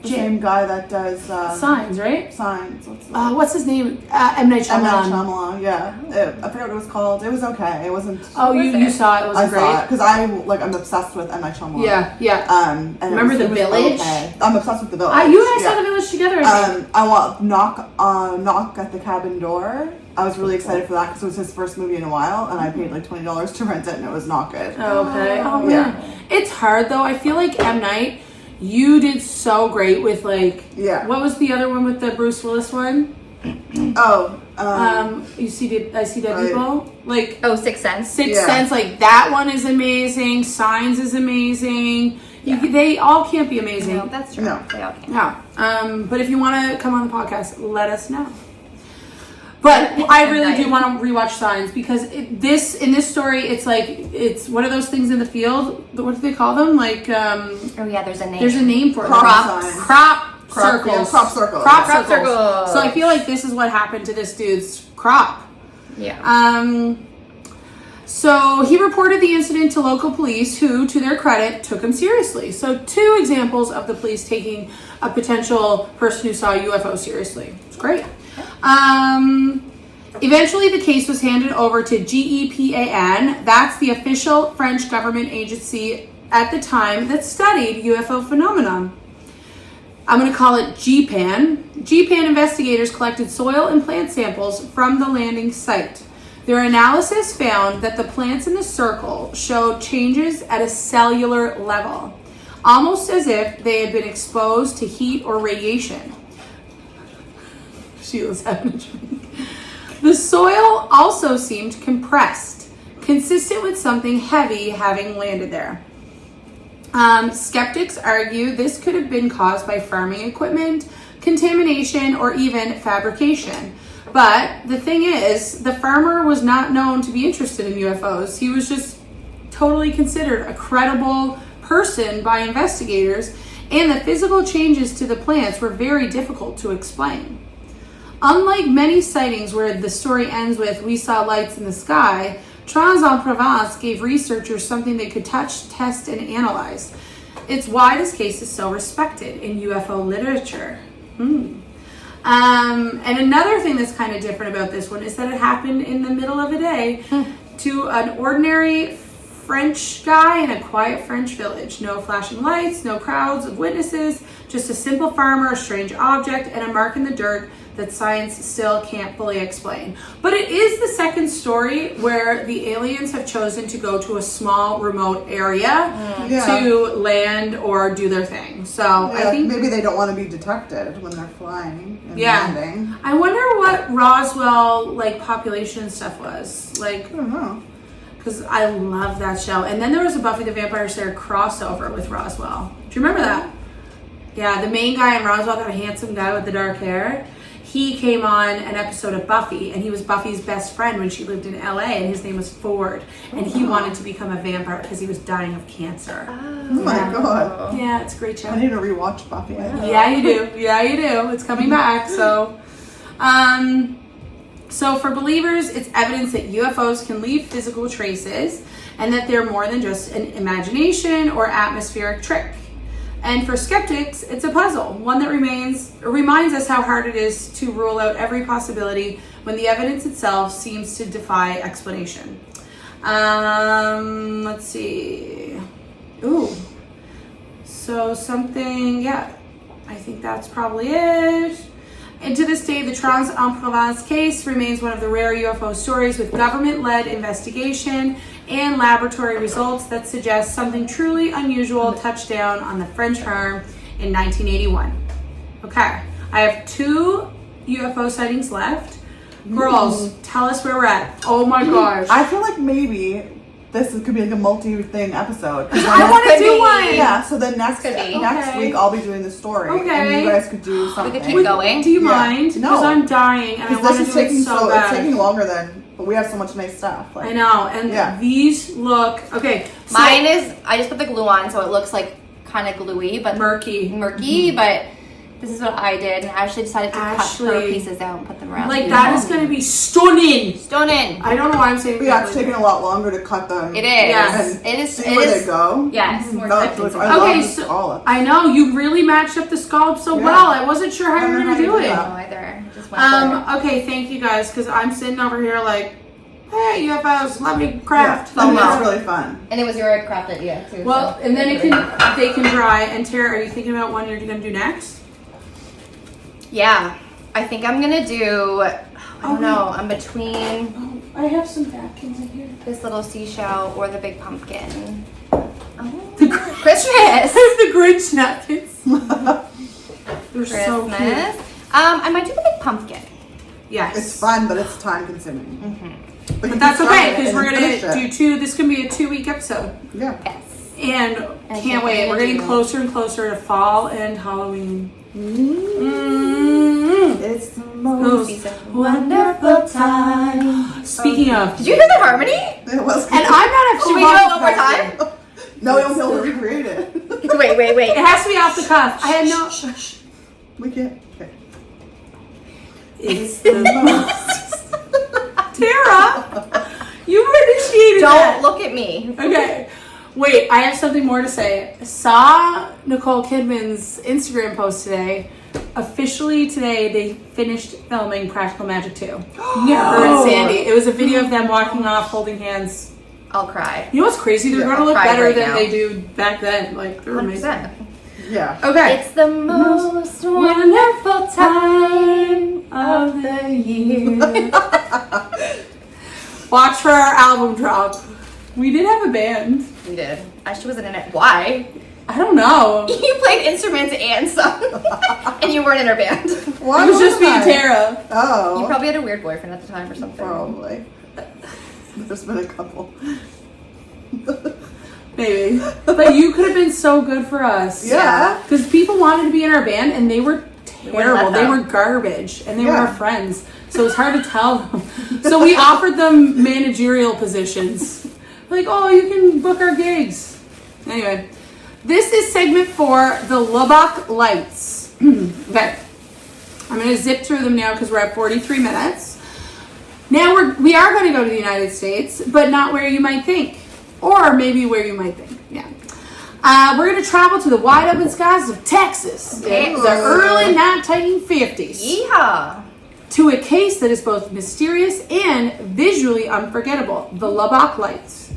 the same guy that does Signs, right? Signs. What's his name? M. Night M. Night Shyamalan. Shyamalan, yeah. I forgot what it was called. It was okay. It wasn't. Oh, you saw it. It was I great. saw it because I'm obsessed with M. Night Shyamalan. Yeah. And Remember The Village? Okay. I'm obsessed with The Village. You and I saw The Village together. I think. I want knock at the cabin door. I was really excited for that because it was his first movie in a while, and I paid like $20 to rent it, and it was not good. Okay. Oh Yeah. man, it's hard though. I feel like M. Night, you did so great with like. Yeah. What was the other one with the Bruce Willis one? Oh. I see dead right. people. Like Oh, Sixth Sense. Sixth Sense, like that one is amazing. Signs is amazing. They all can't be amazing. No, that's true. No. They all can. Yeah. But if you want to come on the podcast, let us know. But I really do want to rewatch Signs because in this story, it's one of those things in the field. What do they call them? Like Oh yeah, there's a name. there's a name for it. Crop signs. Crop circles. Yeah, crop circles. Crop Crop circles. circles. So I feel like this is what happened to this dude's crop. Yeah. So he reported the incident to local police who, to their credit, took him seriously. So 2 examples of the police taking a potential person who saw a UFO seriously. It's great. Eventually the case was handed over to GEPAN. That's the official French government agency at the time that studied UFO phenomenon. I'm going to call it GPAN. GPAN investigators collected soil and plant samples from the landing site. Their analysis found that the plants in the circle showed changes at a cellular level, almost as if they had been exposed to heat or radiation. She was having a drink. The soil also seemed compressed, consistent with something heavy having landed there. Skeptics argue this could have been caused by farming equipment, contamination, or even fabrication. But the thing is, the farmer was not known to be interested in UFOs. He was just totally considered a credible person by investigators, and the physical changes to the plants were very difficult to explain. Unlike many sightings where the story ends with "we saw lights in the sky," Trans-en-Provence gave researchers something they could touch, test, and analyze. It's why this case is so respected in UFO literature. And another thing that's kind of different about this one is that it happened in the middle of the day to an ordinary French guy in a quiet French village. No flashing lights, no crowds of witnesses, just a simple farmer, a strange object, and a mark in the dirt that science still can't fully explain. But it is the second story where the aliens have chosen to go to a small remote area to land or do their thing. So I think maybe they don't want to be detected when they're flying and landing. I wonder what Roswell like population and stuff was like. I don't know. Because I love that show. And then there was a Buffy the Vampire Slayer crossover with Roswell. Do you remember that? Yeah, the main guy in Roswell, that handsome guy with the dark hair, he came on an episode of Buffy, and he was Buffy's best friend when she lived in LA, and his name was Ford. And he wanted to become a vampire because he was dying of cancer. Oh my god. Yeah, it's a great show. I need to rewatch Buffy. Yeah, you do. Yeah, you do. It's coming back. So, so for believers, it's evidence that UFOs can leave physical traces and that they're more than just an imagination or atmospheric trick. And for skeptics, it's a puzzle, one that reminds us how hard it is to rule out every possibility when the evidence itself seems to defy explanation. Let's see. Ooh. So something, yeah, I think that's probably it. And to this day, the Trans-en-Provence case remains one of the rare UFO stories with government-led investigation and laboratory results that suggest something truly unusual touched down on the French farm in 1981. Okay, I have 2 UFO sightings left. Girls, tell us where we're at. Oh my gosh. I feel like maybe this could be like a multi-thing episode. I want to do one. Yeah, so then next week I'll be doing the story. Okay. And you guys could do something. We could keep going. Do you mind? No. Because I'm dying and I want to do it so bad. It's taking longer than, but we have so much nice stuff. Like, I know, and these look, okay. So Mine is, I just put the glue on so it looks like kind of gluey, but murky, but this is what I did, and Ashley decided to cut her pieces out and put them around. Like that is going to be stunning. Stunning. I don't know why I'm saying. Yeah, it's taking a lot longer to cut them. It is. Yes. It is. See where they go. Yes. More Okay, so I know you really matched up the scalp so well. I wasn't sure how you were going to do it. No, either. Just went okay, thank you guys, because I'm sitting over here like, hey, UFOs, let me craft. Yeah, that's really fun. And it was your craft idea too. Well, so. and then they can dry. And Tara, are you thinking about one you're going to do next? Yeah, I think I'm gonna do. I don't know. I'm between. Oh, I have some napkins in here. This little seashell or the big pumpkin. Oh, The Christmas. the Grinch napkins. They're so cute. I might do the big pumpkin. Yes. It's fun, but it's time consuming. But that's okay, because we're gonna do 2. This is gonna be a 2-week episode. Yeah. Yes. And can't wait. We're getting closer and closer to fall and Halloween. It's the most wonderful time. Speaking of, Did you hear the harmony? It was. and I'm not actually. Should we do it one more time? No, we don't be able to recreate it. Wait. It has to be off the cuff. I had no. We can't. Okay. It's the most. Tara, you initiated Don't look at me. Okay. Wait, I have something more to say. Saw Nicole Kidman's Instagram post today. Officially today, they finished filming Practical Magic 2. No. Her and Sandi. It was a video of them walking off, holding hands. I'll cry. You know what's crazy? They're going to look Cry better right than now. they do back then. Like, they're amazing. 100%. Yeah. Okay. It's the most wonderful time of the year. Watch for our album drop. We did have a band. We did. Ashley wasn't in it. Why? I don't know. You played instruments and sung, and you weren't in her band. Why It was just me wasn't and I? Tara. Oh. You probably had a weird boyfriend at the time or something. Probably. There's been a couple. Maybe. But you could have been so good for us. Yeah. Because people wanted to be in our band and they were terrible. They them. were garbage and they were our friends. So it was hard to tell them. So we offered them managerial positions. Like, oh, you can book our gigs. Anyway, this is segment 4, the Lubbock Lights. Okay. I'm going to zip through them now because we're at 43 minutes. Now we are going to go to the United States, but not where you might think. Or maybe where you might think. Yeah. We're going to travel to the wide open skies of Texas. Okay. The early 1950s. Yeehaw. To a case that is both mysterious and visually unforgettable, the Lubbock Lights.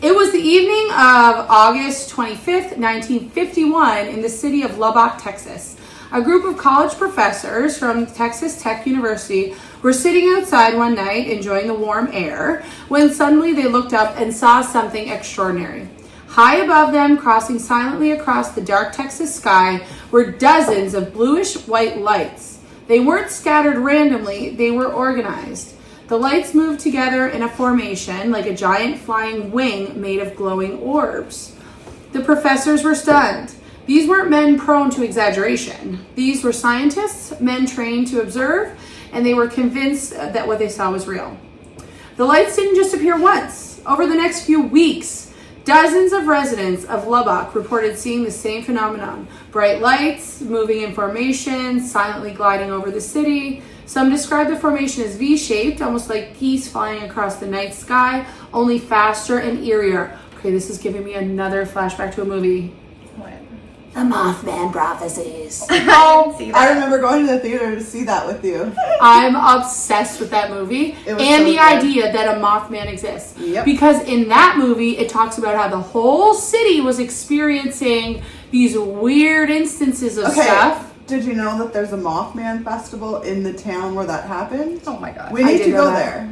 It was the evening of August 25th, 1951 in the city of Lubbock, Texas. A group of college professors from Texas Tech University were sitting outside one night enjoying the warm air when suddenly they looked up and saw something extraordinary. High above them, crossing silently across the dark Texas sky, were dozens of bluish-white lights. They weren't scattered randomly, they were organized. The lights moved together in a formation like a giant flying wing made of glowing orbs. The professors were stunned. These weren't men prone to exaggeration. These were scientists, men trained to observe, and they were convinced that what they saw was real. The lights didn't just appear once. Over the next few weeks, dozens of residents of Lubbock reported seeing the same phenomenon. Bright lights, moving in formation, silently gliding over the city. Some describe the formation as V-shaped, almost like geese flying across the night sky, only faster and eerier. Okay, this is giving me another flashback to a movie. What? The Mothman Prophecies. I remember going to the theater to see that with you. I'm obsessed with that movie and so the good. idea that a Mothman exists. Yep. Because in that movie, it talks about how the whole city was experiencing these weird instances of stuff. Did you know that there's a Mothman festival in the town where that happened? Oh my god. We need to did know go that. there.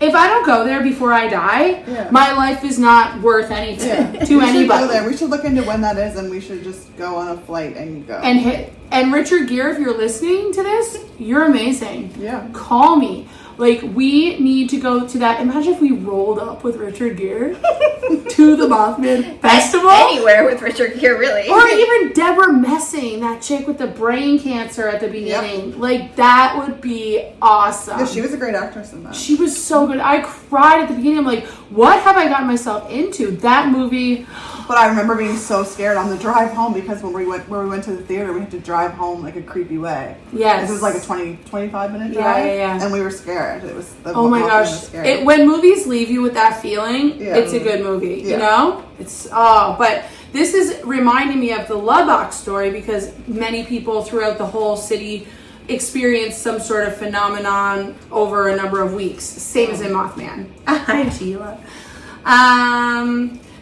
If I don't go there before I die, Yeah. my life is not worth anything to We should anybody. go there. We should look into when that is, and we should just go on a flight and go. And Richard Gere, if you're listening to this, you're amazing. Yeah. Call me. Like, we need to go to that. Imagine if we rolled up with Richard Gere to the Mothman Festival. Anywhere with Richard Gere, really. Or even Deborah Messing, that chick with the brain cancer at the beginning. Yep. Like, that would be awesome. Yeah, she was a great actress in that. She was so good. I cried at the beginning. I'm like, what have I gotten myself into? That movie. But I remember being so scared on the drive home because when we went to the theater, we had to drive home like a creepy way. Yes. It was like a 25 minute Yeah, drive. yeah. And we were scared. It was Oh my Mothman gosh. was scary. When movies leave you with that feeling, Yeah. it's a good movie, you Yeah. know? But this is reminding me of the Lubbock story because many people throughout the whole city experienced some sort of phenomenon over a number of weeks. Same as in Mothman. Hi, Sheila.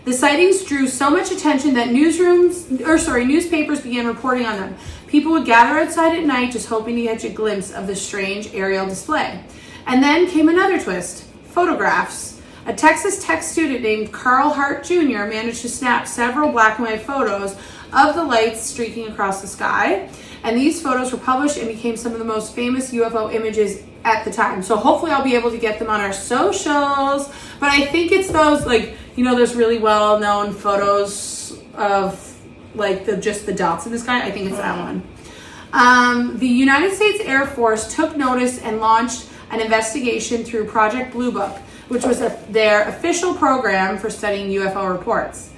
The sightings drew so much attention that newspapers began reporting on them. People would gather outside at night just hoping to catch a glimpse of the strange aerial display. And then came another twist, photographs. A Texas Tech student named Carl Hart Jr. managed to snap several black and white photos of the lights streaking across the sky. And these photos were published and became some of the most famous UFO images at the time. So hopefully I'll be able to get them on our socials. But I think it's those, like, you know, there's really well-known photos of, like, just the dots in the sky. I think it's that one. The United States Air Force took notice and launched an investigation through Project Blue Book, which was their official program for studying UFO reports.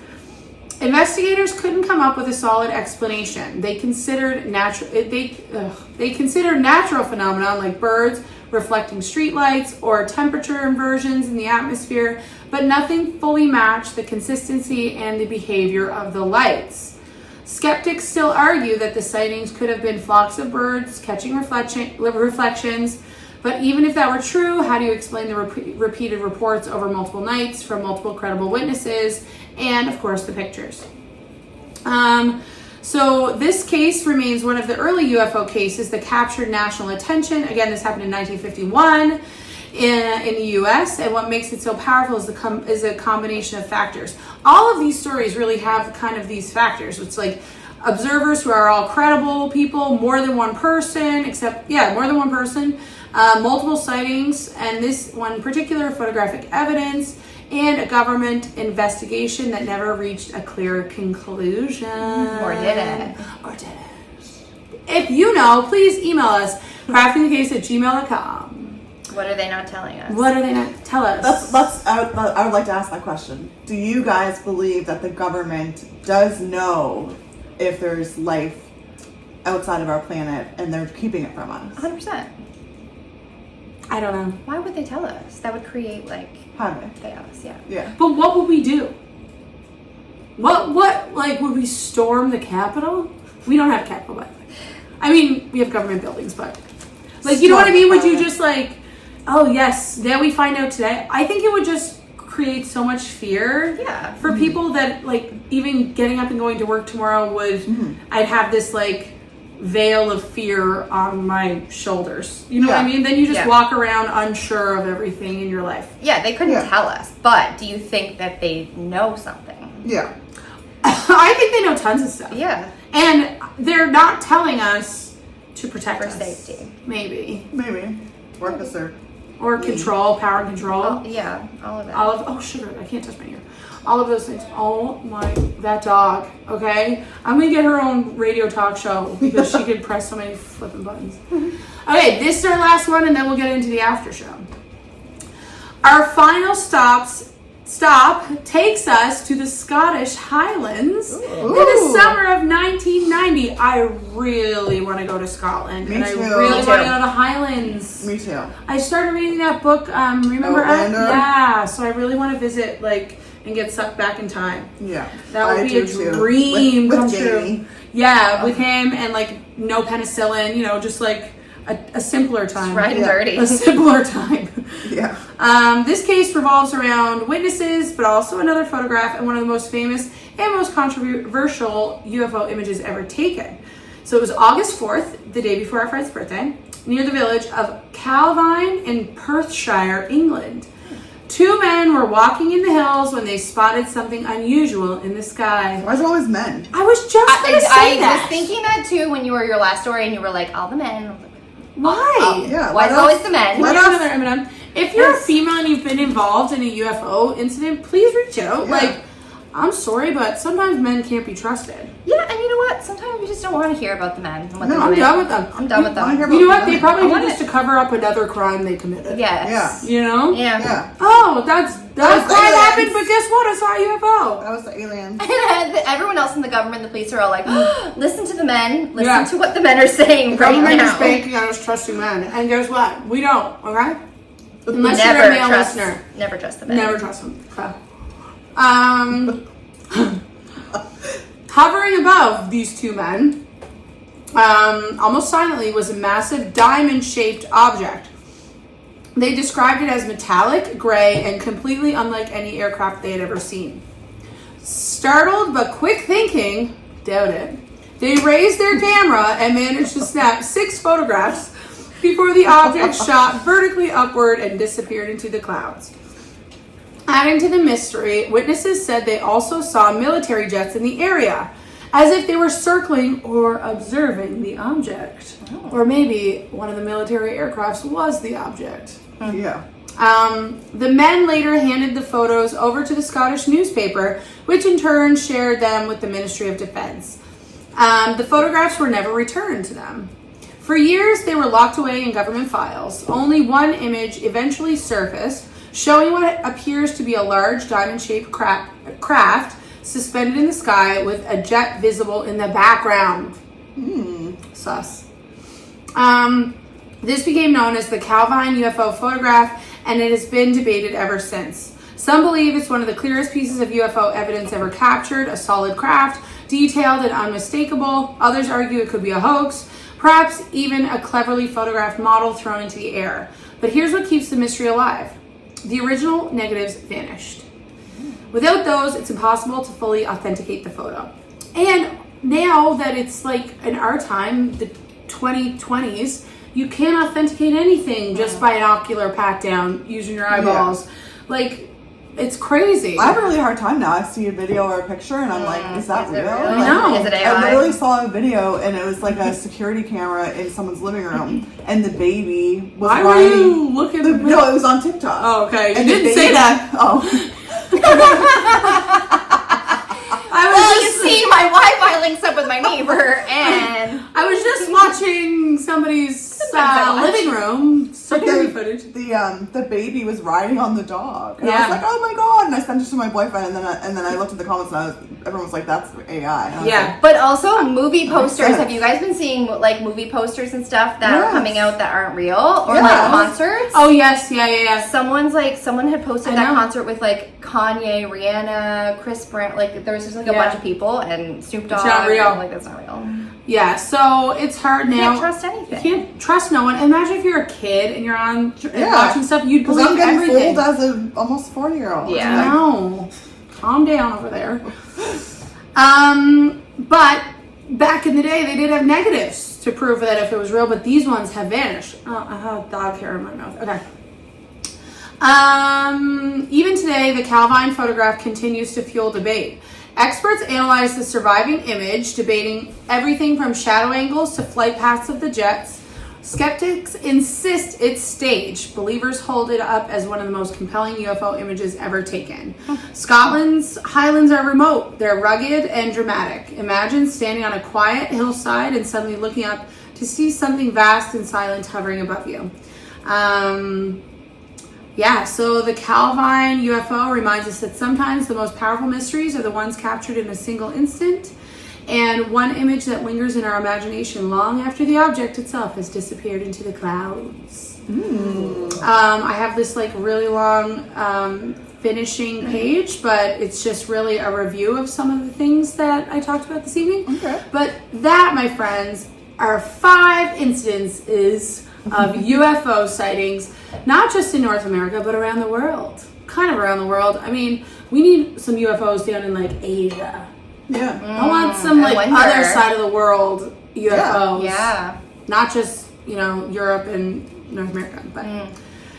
Investigators couldn't come up with a solid explanation. They considered natural phenomena like birds reflecting streetlights or temperature inversions in the atmosphere, but nothing fully matched the consistency and the behavior of the lights. Skeptics still argue that the sightings could have been flocks of birds catching reflections, but even if that were true, how do you explain the repeated reports over multiple nights from multiple credible witnesses, and of course the pictures? So this case remains one of the early UFO cases that captured national attention. Again, this happened in 1951 in the U.S., and what makes it so powerful is a combination of factors. All of these stories really have kind of these factors. It's like observers who are all credible people, more than one person, multiple sightings, and this one particular photographic evidence, and a government investigation that never reached a clear conclusion. Or did it? If you know, please email us, craftingthecase@gmail.com. What are they not telling us? What are they not tell us? I would like to ask that question. Do you guys believe that the government does know if there's life outside of our planet and they're keeping it from us? 100%. I don't know. Why would they tell us? That would create, like, chaos, yeah. Yeah. But what would we do? What, like, would we storm the Capitol? We don't have Capitol, by the way. I mean, we have government buildings, but, like, you know what I mean? Would you just, like, oh, yes, now we find out today? I think it would just create so much fear for people that, like, even getting up and going to work tomorrow would, I'd have this, like, veil of fear on my shoulders. You know what I Yeah. mean? Then you just Yeah. walk around unsure of everything in your life. Yeah, they couldn't Yeah. tell us. But do you think that they know something? Yeah. I think they know tons of stuff. Yeah. And they're not telling us to protect For us. safety. Maybe. Maybe. Work as their Or control, power and control. Oh, yeah, all of that. All of, oh sugar, I can't touch my ear. All of those things. Oh my, that dog, okay? I'm gonna get her own radio talk show because she could press so many flipping buttons. Okay, this is our last one and then we'll get into the after show. Our final stop takes us to the Scottish Highlands in the summer of 1990. I really want to go to Scotland. Me and too. I really Me want too. to go to the Highlands. Me too. I started reading that book, remember? Outlander? Yeah, so I really want to visit, like, and get sucked back in time. Yeah. That would I be do a too. dream With come Jamie. true. Yeah, with him and, like, no penicillin, you know, just, like, a simpler time. Riding Yeah. dirty. A simpler time. Yeah. This case revolves around witnesses, but also another photograph and one of the most famous and most controversial UFO images ever taken. So it was August 4th, the day before our friend's birthday, near the village of Calvine in Perthshire, England. Two men were walking in the hills when they spotted something unusual in the sky. Why is it always men? I was just going to say I that. was thinking that too when you were your last story and you were like, all the men. I was like, Why? Yeah. why is it always the men? Can we Let get us- another M&M? If you're a female and you've been involved in a UFO incident, please reach out. Yeah. Like, I'm sorry, but sometimes men can't be trusted. Yeah, and you know what? Sometimes we just don't want to hear about the men. And what No, they're I'm doing. done with them. I'm done with wanna hear them. about You know what? the They probably I did want this it. to cover up another crime they committed. Yes. You know? Yeah. Yeah. Oh, that's was crime aliens. happened, but guess what? I saw a UFO. That was the aliens. And everyone else in the government, the police are all like, listen to the men. Listen Yeah. to what the men are saying right Government now. is banking on us trusting men. And guess what? We don't, okay? Unless you're a Never male trust. listener. Never trust the men. Never trust them. Okay. Hovering above these two men, almost silently, was a massive diamond-shaped object. They described it as metallic, gray, and completely unlike any aircraft they had ever seen. Startled but quick thinking, doubt it, they raised their camera and managed to snap 6 photographs before the object shot vertically upward and disappeared into the clouds. Adding to the mystery, witnesses said they also saw military jets in the area, as if they were circling or observing the object. Or maybe one of the military aircrafts was the object. Yeah. The men later handed the photos over to the Scottish newspaper, which in turn shared them with the Ministry of Defence. The photographs were never returned to them. For years, they were locked away in government files. Only one image eventually surfaced, showing what appears to be a large diamond-shaped craft suspended in the sky with a jet visible in the background. Sus. This became known as the Calvine UFO photograph, and it has been debated ever since. Some believe it's one of the clearest pieces of UFO evidence ever captured, a solid craft, detailed and unmistakable. Others argue it could be a hoax, perhaps even a cleverly photographed model thrown into the air. But here's what keeps the mystery alive. The original negatives vanished. Without those, it's impossible to fully authenticate the photo. And now that it's like in our time, the 2020s, you can't authenticate anything just by an ocular pat down using your eyeballs. Like, it's crazy. I have a really hard time now. I see a video or a picture and I'm like, is that Is it real? real? I know. Is it I AI? literally saw a video and it was like a security camera in someone's living room and the baby was Why were riding. you looking at No, it was on TikTok. Oh, okay. You And the didn't say baby- that. Oh. I Well, was you just see, my Wi-Fi links up with my neighbor, and I was just watching somebody's I watch. living room security footage. The baby was riding on the dog. And I Yeah. was like, oh my god! And I sent it to my boyfriend, and then I looked at the comments, and everyone was like, that's AI. And I was Yeah. but also movie posters. sense. Have you guys been seeing like movie posters and stuff that are Yes. coming out that aren't real, or Yes. like concerts? Oh yes, yeah. Someone had posted I that know. concert with like Kanye, Rihanna, Chris Brown. Like there was just like a Yeah. bunch of people and Snoop Dogg. not real. Like that's not real. Yeah, so it's hard You now. can't trust anything. You can't trust no one. Imagine if you're a kid and you're on and Yeah. watching stuff, you'd Because believe I'm getting everything. fooled as a almost 4-year-old. Yeah. No, calm down over there. But back in the day, they did have negatives. to prove that if it was real, but these ones have vanished. Oh, I have dog hair in my mouth. Okay. Even today, the Calvine photograph continues to fuel debate. Experts analyze the surviving image, debating everything from shadow angles to flight paths of the jets. Skeptics insist it's staged. Believers hold it up as one of the most compelling UFO images ever taken. Scotland's highlands are remote. They're rugged and dramatic. Imagine standing on a quiet hillside and suddenly looking up to see something vast and silent hovering above you. So the Calvine UFO reminds us that sometimes the most powerful mysteries are the ones captured in a single instant, and one image that lingers in our imagination long after the object itself has disappeared into the clouds. I have this like really long finishing page, but it's just really a review of some of the things that I talked about this evening. Okay. But that, my friends, are 5 instances of UFO sightings, not just in North America, but around the world. Kind of around the world. I mean, we need some UFOs down in like Asia. Yeah. I want some like other side of the world UFOs. Yeah. Not just, Europe and North America. But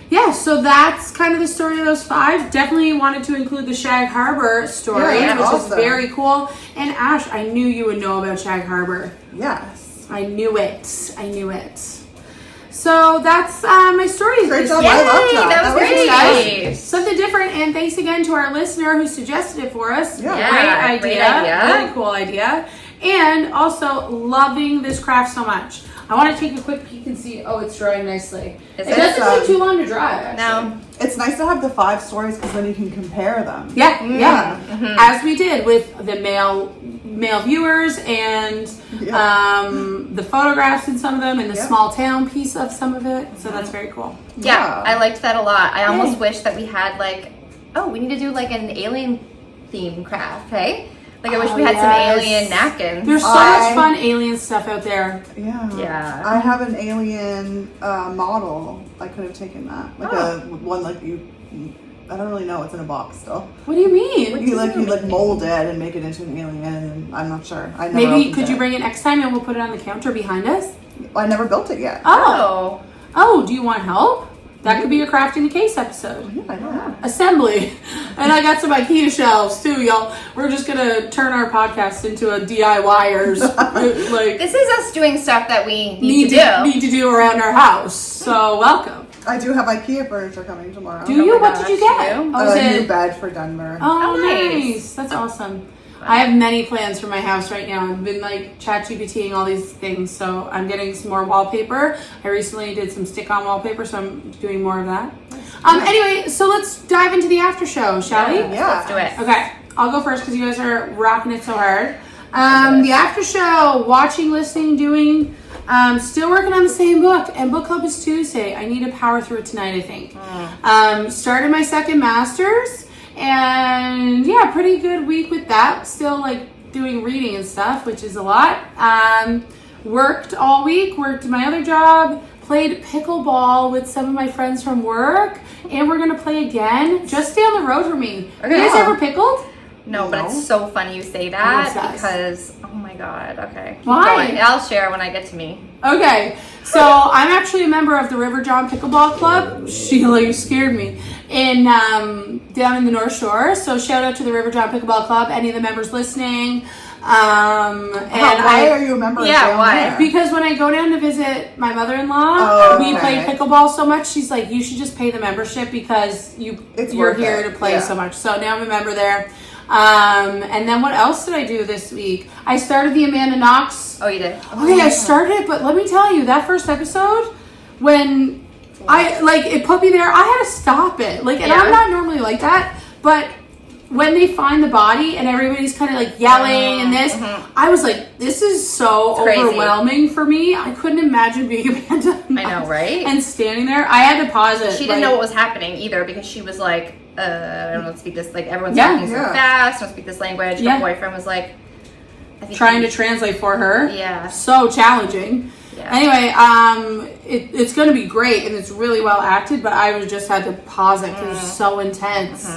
yeah, so that's kind of the story of those 5. Definitely wanted to include the Shag Harbour story, which is very cool. And Ash, I knew you would know about Shag Harbour. Yes. I knew it. So that's my story. Great job. I love that. That was great. Guys. Something different, and thanks again to our listener who suggested it for us. Yeah. Great idea. Really cool idea. And also loving this craft so much. I want to take a quick peek and see. Oh, it's drying nicely. It doesn't take too long to dry, actually. No. It's nice to have the 5 stories because then you can compare them. Yeah. As we did with the male viewers and the photographs in some of them and the small town piece of some of it. So that's very cool. Yeah, I liked that a lot. I almost wish that we had we need to do like an alien theme craft, hey? Like I wish we had some alien napkins. There's so much fun alien stuff out there. Yeah. I have an alien model. I could have taken that. Like a one like you. I don't really know. It's in a box still. What do you mean? You mold it and make it into an alien. And I'm not sure. Maybe could you bring it next time and we'll put it on the counter behind us? I never built it yet. Oh, do you want help? That could be your crafting the case episode. Yeah, I know. Assembly. And I got some IKEA shelves too, y'all. We're just gonna turn our podcast into a DIYers. This is us doing stuff that we need to do around our house. So welcome. I do have IKEA furniture coming tomorrow. Do you? What did you get? You? A new bed for Denver. Oh, nice. That's awesome. I have many plans for my house right now. I've been ChatGPTing all these things, so I'm getting some more wallpaper. I recently did some stick-on wallpaper, so I'm doing more of that. Anyway, so let's dive into the after show, shall we? Yeah, let's do it. Okay, I'll go first because you guys are rocking it so hard. The after show, watching, listening, doing, still working on the same book, and book club is Tuesday. I need to power through it tonight, I think. Started my second master's. And yeah, pretty good week with that. Still doing reading and stuff, which is a lot. Worked all week, worked my other job, played pickleball with some of my friends from work, and we're gonna play again just down the road from me. Have you guys ever pickled? No, but it's so funny you say that because, oh my God, okay. Why? I'll share when I get to me. Okay, so I'm actually a member of the River John Pickleball Club. Sheila, you scared me. Down in the North Shore. So shout out to the River John Pickleball Club. Any of the members listening. Why are you a member? Yeah, why? There? Because when I go down to visit my mother-in-law, we play pickleball so much. She's like, you should just pay the membership because you're here to play so much. So now I'm a member there. And then what else did I do this week? I started the Amanda Knox. Oh, you did? Okay, I started it, but let me tell you, that first episode, when it put me there, I had to stop it. And I'm not normally like that, but when they find the body and everybody's kind of yelling and this, I was like, this is so overwhelming for me. I couldn't imagine being Amanda Knox. I know, right? And standing there. I had to pause it. She didn't know what was happening either because she was like, I don't speak this, everyone's talking so fast, I don't speak this language. Her boyfriend was I think trying to translate for her. Yeah. So challenging. Yeah. Anyway, it's going to be great and it's really well acted, but I just had to pause it because it's so intense.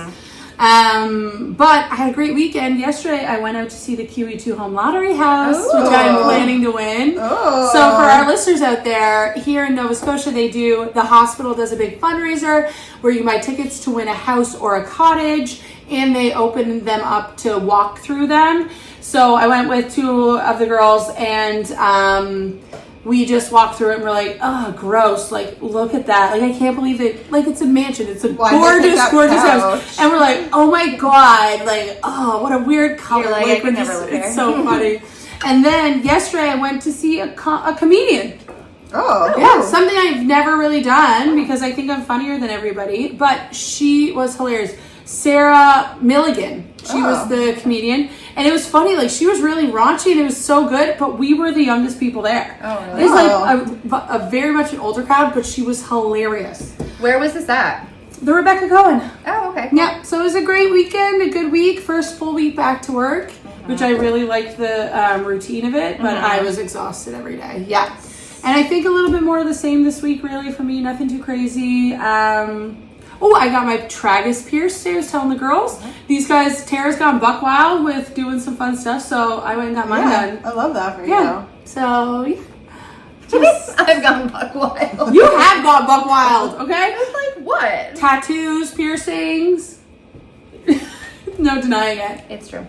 But I had a great weekend. Yesterday, I went out to see the QE2 Home Lottery House, which I'm planning to win. Oh. So for our listeners out there, here in Nova Scotia, the hospital does a big fundraiser where you can buy tickets to win a house or a cottage, and they open them up to walk through them. So I went with two of the girls, and we just walked through it and we're like, oh, gross. Like, look at that. Like, I can't believe it. Like, it's a mansion. It's a gorgeous house. And we're like, oh my God. Like, oh, what a weird color. You're like, I could never live there. It's so funny. And then yesterday I went to see a comedian. Oh. Yeah, something I've never really done because I think I'm funnier than everybody. But she was hilarious. Sarah Milligan. She was the comedian. And it was funny, like, she was really raunchy and it was so good, but we were the youngest people there. Oh, really? It was like a very much an older crowd, but she was hilarious. Where was this at? The Rebecca Cohen. Oh, okay. Yeah, so it was a great weekend, a good week, first full week back to work, which I really liked the routine of it, but I was exhausted every day. Yeah. And I think a little bit more of the same this week, really, for me, nothing too crazy. I got my tragus pierced. I was telling the girls. These guys, Tara's gone buck wild with doing some fun stuff, so I went and got mine done. I love that for you. Yeah. So, yeah. I've gone buck wild. You have gone buck wild, okay? It's like what? Tattoos, piercings. No denying it. It's true.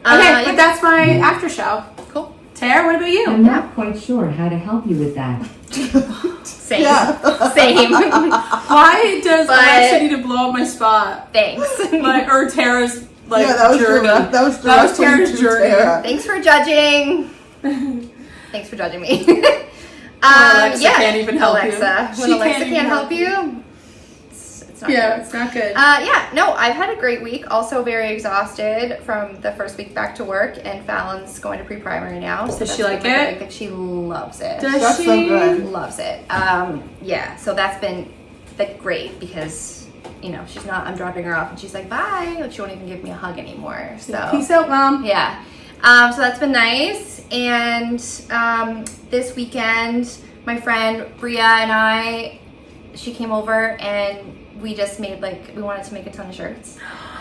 Okay, but that's my after show. Cool. Tara, what about you? I'm not quite sure how to help you with that. Same. Yeah. Same. Why does Alexa need to blow up my spot? Thanks. Or Tara's that was journey. That was Tara's journey. Tara. Thanks for judging. Thanks for judging me. Alexa can't even help you. Alexa. When Alexa can't help you, it's not good. It's not good. I've had a great week. Also very exhausted from the first week back to work, and Fallon's going to pre-primary now. So Does she like it? I think she loves it. Does she? she? So good. Loves it. So that's been great because, she's not, I'm dropping her off and she's like, bye. Like, she won't even give me a hug anymore. So Peace out, Mom. yeah. So that's been nice. And this weekend, my friend Bria and she came over and we just made we wanted to make a ton of shirts.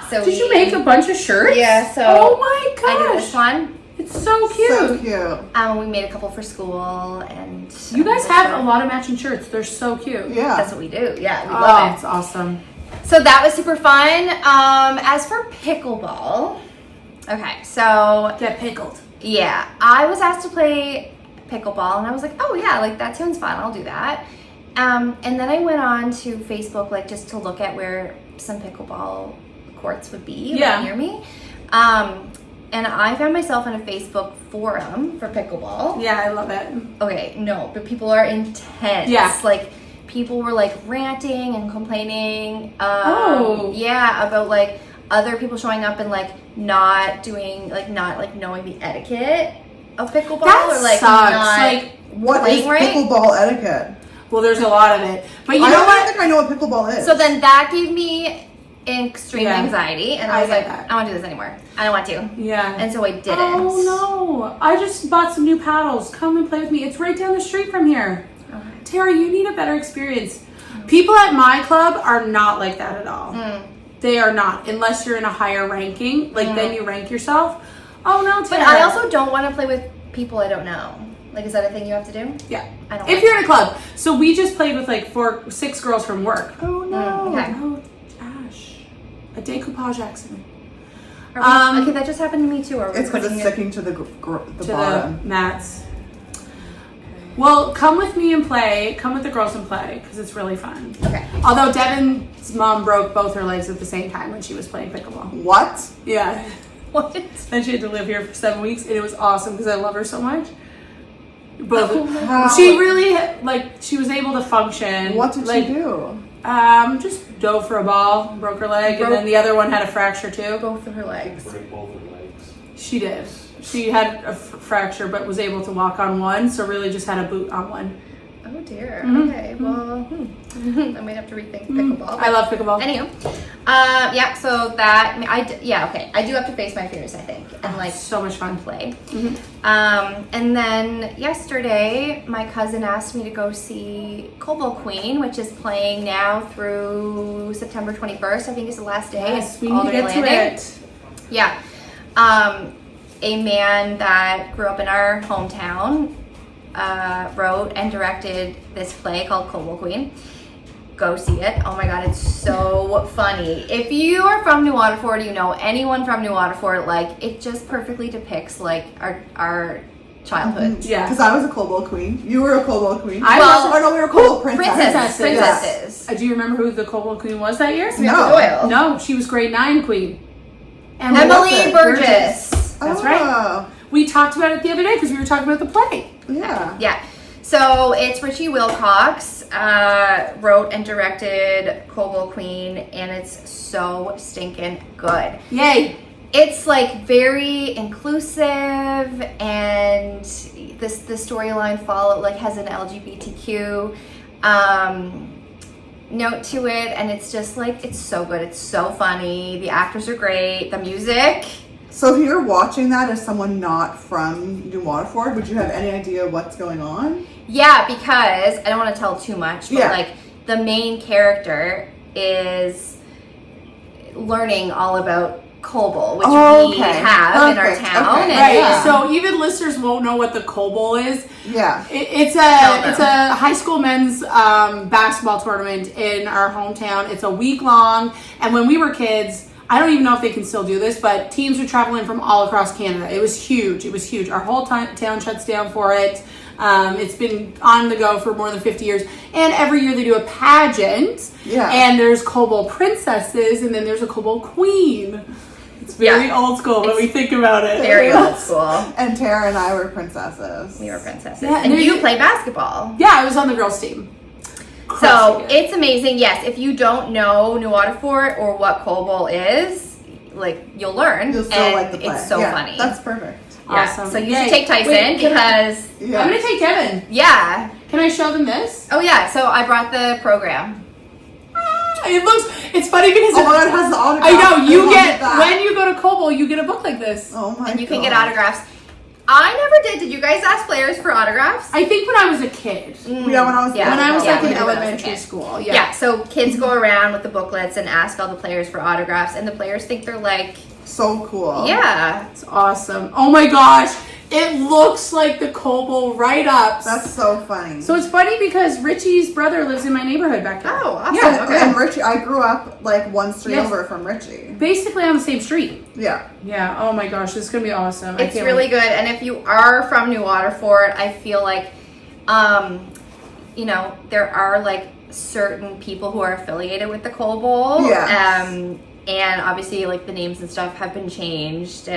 So Did you make a bunch of shirts? Yeah, so oh my gosh. I did this one. It's so cute. So cute. We made a couple for school, and You guys have a lot of matching shirts. They're so cute. Yeah. That's what we do. Yeah, we love it. It's awesome. So that was super fun. As for pickleball, okay, so Get pickled. yeah, I was asked to play pickleball, and I was like, oh yeah, like that sounds fun. I'll do that. And then I went on to Facebook, just to look at where some pickleball courts would be near me. And I found myself in a Facebook forum for pickleball. Yeah, I love it. Okay, no, but people are intense. Yeah. People were ranting and complaining. Yeah, about other people showing up and not doing not knowing the etiquette of pickleball That sucks. What is pickleball etiquette? Well, there's a lot of it. But you I know don't what? think I know what pickleball is. So then that gave me extreme anxiety, and I was get like, that. I don't want to do this anymore. I don't want to. Yeah. And so I didn't. Oh no! I just bought some new paddles. Come and play with me. It's right down the street from here. Okay. Tara, you need a better experience. People at my club are not like that at all. They are not, unless you're in a higher ranking. Then you rank yourself. Oh no, Tara. But I also don't want to play with people I don't know. Is that a thing you have to do? Yeah. I don't. If you're in a club, so we just played with 6 girls from work. Oh no. Okay. Oh, Ash, a decoupage accident. Okay, that just happened to me too. It's because it's sticking to the bottom. The mats. Well, come with me and play. Come with the girls and play because it's really fun. Okay. Although Devin's mom broke both her legs at the same time when she was playing pickleball. What? Yeah. What? And she had to live here for 7 weeks, and it was awesome because I love her so much. Both. How? She really she was able to function. What did she do? Just dove for a ball, broke her leg, and then the other one had a fracture too. Both of her legs. Break both her legs. She did. She had a fracture, but was able to walk on one, so really just had a boot on one. Oh dear. Mhm. Okay. Well, I might have to rethink pickleball. I love pickleball. Anywho, Yeah, so that, I do have to face my fears, I think, and like So much fun. play. Mhm. And then yesterday, my cousin asked me to go see Kobo Queen, which is playing now through September 21st. I think is the last day. Yes, we All need to Day get to Landing. it. Yeah. A man that grew up in our hometown wrote and directed this play called Kobo Queen. Go see it. Oh my god, it's so funny. If you are from New Waterford, you know anyone from New Waterford, like it just perfectly depicts like our childhood. Yeah. Because I was a Kobold queen. You were a Kobold queen. I Well, Oh no, we were Kobold princesses. Princesses. Do you remember who the Kobold Queen was that year? No. Doyle. No, she was grade 9 queen. Emily Burgess. That's right. We talked about it the other day because we were talking about the play. Yeah. Yeah. So it's Richie Wilcox wrote and directed Kobold Queen, and it's so stinking good. Yay. It's like very inclusive, and the storyline has an LGBTQ note to it, and it's just like it's so good. It's so funny. The actors are great. The music. So if you're watching that as someone not from New Waterford, would you have any idea what's going on? Yeah, because I don't want to tell too much, but Yeah. like the main character is learning all about Kobold, which we have in our Perfect. town. Okay. And Right. yeah. So even listeners won't know what the Kobold is. Yeah. It's a high school men's basketball tournament in our hometown. It's a week long, and when we were kids, I don't even know if they can still do this, but teams are traveling from all across Canada. It was huge. It was huge. Our whole town shuts down for it. It's been on the go for more than 50 years. And every year they do a pageant. Yeah. And there's Kobold princesses, and then there's a Kobold queen. It's very old school when we think about it. Very old school. And Tara and I were princesses. We were princesses. Yeah, and there you you- play basketball. Yeah, I was on the girls' team. So Crushing it. it's amazing. Yes, if you don't know New Waterford or what Kobold is, like you'll learn. You'll still and like the play. it's so Yeah, funny. That's perfect. Yeah. Awesome. So you Yay. should take Tyson Wait, can I- because Yeah. I'm gonna take Kevin. yeah. Can I show them this? Oh yeah. So I brought the program. It's funny because Oh my god, it has the autograph. I know you love get that. when you go to Kobold, you get a book like this. Oh my And you can God. get autographs. I never did. Did you guys ask players for autographs? I think when I was a kid, Yeah, when I was Yeah. when I was Yeah, like in when I was a elementary kid. school, Yeah. So kids go around with the booklets and ask all the players for autographs, and the players think they're like, So cool. yeah. It's awesome. Oh my gosh, it looks like the Kobold write-ups. That's so funny. So it's funny because Richie's brother lives in my neighborhood back there. Oh, awesome. Yeah, Okay. And Richie, I grew up like one street Yes. over from Richie. basically on the same street. Yeah. Yeah. Oh my gosh, this is gonna be awesome. I It's can't really wait. good. And if you are from New Waterford, I feel like, there are like certain people who are affiliated with the Kobold. Yeah. And obviously like the names and stuff have been changed,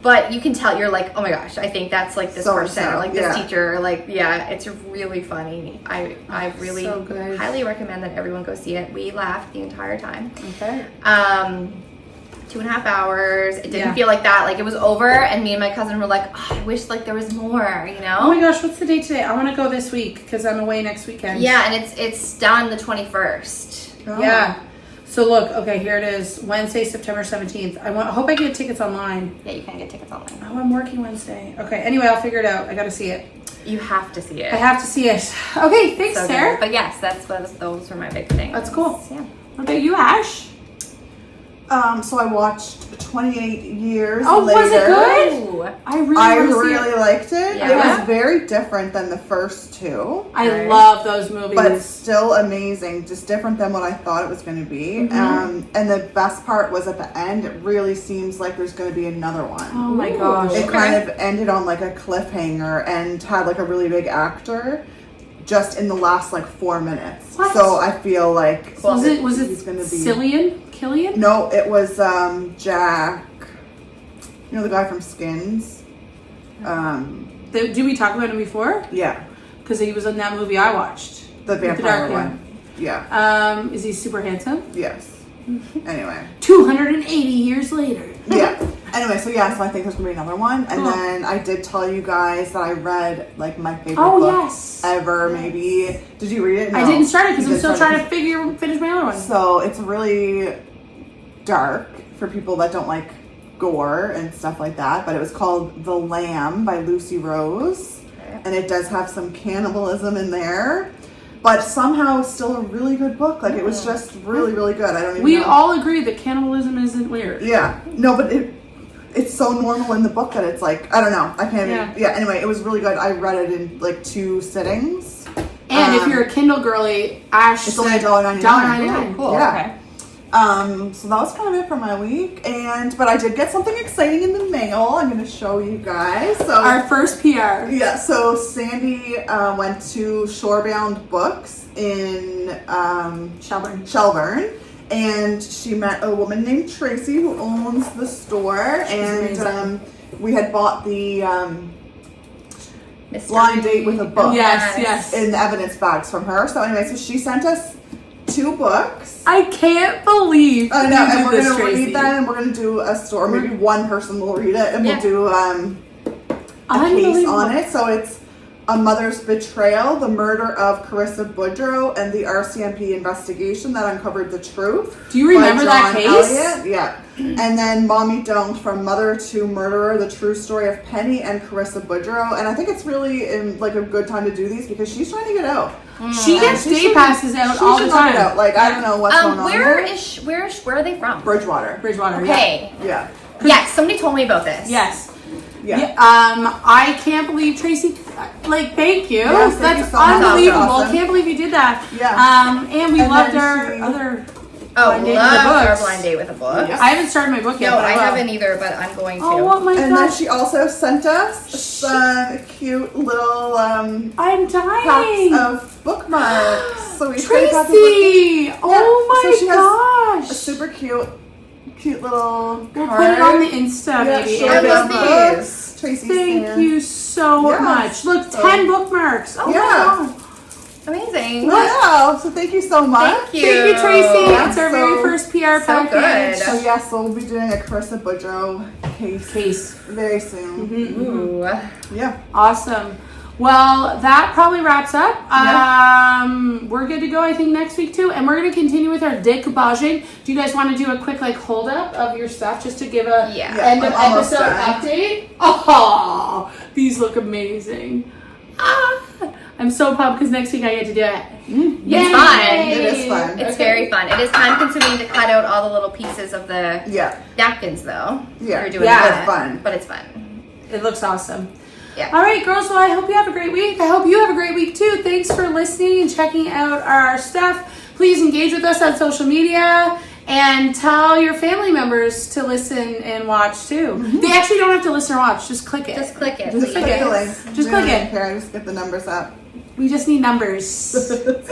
but you can tell you're like, oh my gosh, I think that's like this So person or sad, like this yeah. teacher. Like, yeah, it's really funny. I really So good. highly recommend that everyone go see it. We laughed the entire time. Okay. 2.5 hours. It didn't Yeah. feel like that. Like it was over, and me and my cousin were like, oh, I wish like there was more, you know? Oh my gosh, what's the date today? I want to go this week because I'm away next weekend. Yeah, and it's done the 21st. Oh. Yeah. So look, okay, here it is. Wednesday, September 17th. I hope I get tickets online. Yeah, you can get tickets online. Oh, I'm working Wednesday. Okay, anyway, I'll figure it out. I gotta see it. You have to see it. I have to see it. Okay, thanks, So good. Sarah. But yes, those were my big things. That's cool. Yeah. What about you, Ash? So I watched 28 Years Oh, Later. was it good? Ooh. I really I want to see really it. liked it. Yeah. It was very different than the first two, I love those movies. but still amazing. Just different than what I thought it was going to be. Mm-hmm. And the best part was at the end, it really seems like there's going to be another one. Oh my Ooh. gosh. It Okay. kind of ended on like a cliffhanger and had like a really big actor just in the last like 4 minutes. What? So I feel like Was it he's gonna be Killian? No, it was Jack. You know the guy from Skins? Did we talk about him before? Yeah. Because he was in that movie I watched. The With the vampire dark one. hair. Yeah. Is he super handsome? Yes. Anyway. 280 years later. Yeah. Anyway, so I think there's gonna be another one. And Cool. then I did tell you guys that I read like my favorite Oh, book yes. ever, maybe. Did you read it? No. I didn't start it because You I'm did still start trying to finish my other one. So it's really dark for people that don't like gore and stuff like that, but it was called The Lamb by Lucy Rose, and it does have some cannibalism in there, but somehow still a really good book. Like, it was just really, really good. I don't even We know. all agree that cannibalism isn't weird. Yeah, no, but it's so normal in the book that it's like, I don't know, I can't even, anyway, it was really good. I read it in like 2 sittings. And if you're a Kindle girly, Ash it's only said $1.99. $1.99. Cool. Yeah. Okay. So that was kind of it for my week, but I did get something exciting in the mail. I'm going to show you guys. So Our first PR. yeah, so Sandi went to Shorebound Books in Shelburne, and she met a woman named Tracy who owns the store, and we had bought the Blind Date with a Book Yes. in the evidence bags from her. So anyway, so she sent us 2 books. I can't believe I know, you and did we're this, going to Tracy. read that, and we're going to do a story. Maybe one person will read it, and we'll do a case on it. So it's A Mother's Betrayal, the murder of Carissa Boudreaux, and the RCMP investigation that uncovered the truth. Do you remember by that John case? Elliott. Yeah. And then Mommy Don't, From Mother to Murderer, the true story of Penny and Carissa Boudreaux. And I think it's really a good time to do these because she's trying to get out. She gets day passes out all the time. Get out. Like, I don't know what's going on Where there. where are they from? Bridgewater. Okay. Yeah. Yes, somebody told me about this. Yes. Yeah. I can't believe Tracy. Like, thank you. Yes, thank That's you so much. unbelievable. That's awesome. Can't believe you did that. Yeah. And we And loved then our she- other. Oh, Blind Date with the love our Books. Blind Date with a Book. Yeah. I haven't started my book yet. No, but I will. haven't either, but I'm going to. Oh my And then gosh! she also sent us some cute little I'm packs dying. of bookmarks. So we Tracy! Oh So my she has gosh! a super cute little We'll card. put it on the Insta, maybe. sure. I love Facebook. these. Tracy's Thank there. you so Yes. much. Look, So- 10 bookmarks. Oh Yeah. my god. Amazing. Wow. So thank you so much. Thank you. Thank you, Tracy. Yeah, It's our so- very first PR so package. good. So yes, we'll be doing a Carissa Boudreaux case very soon. Ooh. Yeah. Awesome. Well, that probably wraps up. Yeah. We're good to go, I think, next week too. And we're going to continue with our decoupaging. Do you guys want to do a quick hold up of your stuff just to give a Yeah. end of I'm almost episode done. update? Oh, these look amazing. I'm so pumped because next week I get to do it. Yay! It's fun. It is fun. It's very fun. It is time consuming to cut out all the little pieces of the Yeah. napkins, though. Yeah. You're doing Yeah. that, It's fun. but it's fun. It looks awesome. Yeah. All right, girls. Well, I hope you have a great week. I hope you have a great week too. Thanks for listening and checking out our stuff. Please engage with us on social media and tell your family members to listen and watch too. They actually don't have to listen or watch. Just click it. Just click it. Just please. click Click it. the link. Just We click don't it. care. Just get the numbers up. We just need numbers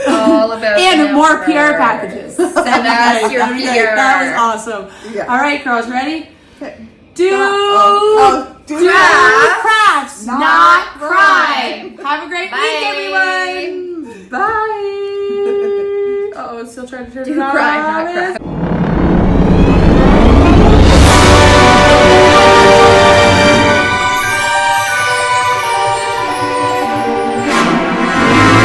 All about and the more numbers. PR packages. That'd be That's great. your That'd be great. PR. That was awesome. Yeah. All right, girls, ready? Okay. Do Do crafts, not not crime. Have a great Bye. week, everyone. Bye. Oh, still trying to turn Do it on. crime, not crime.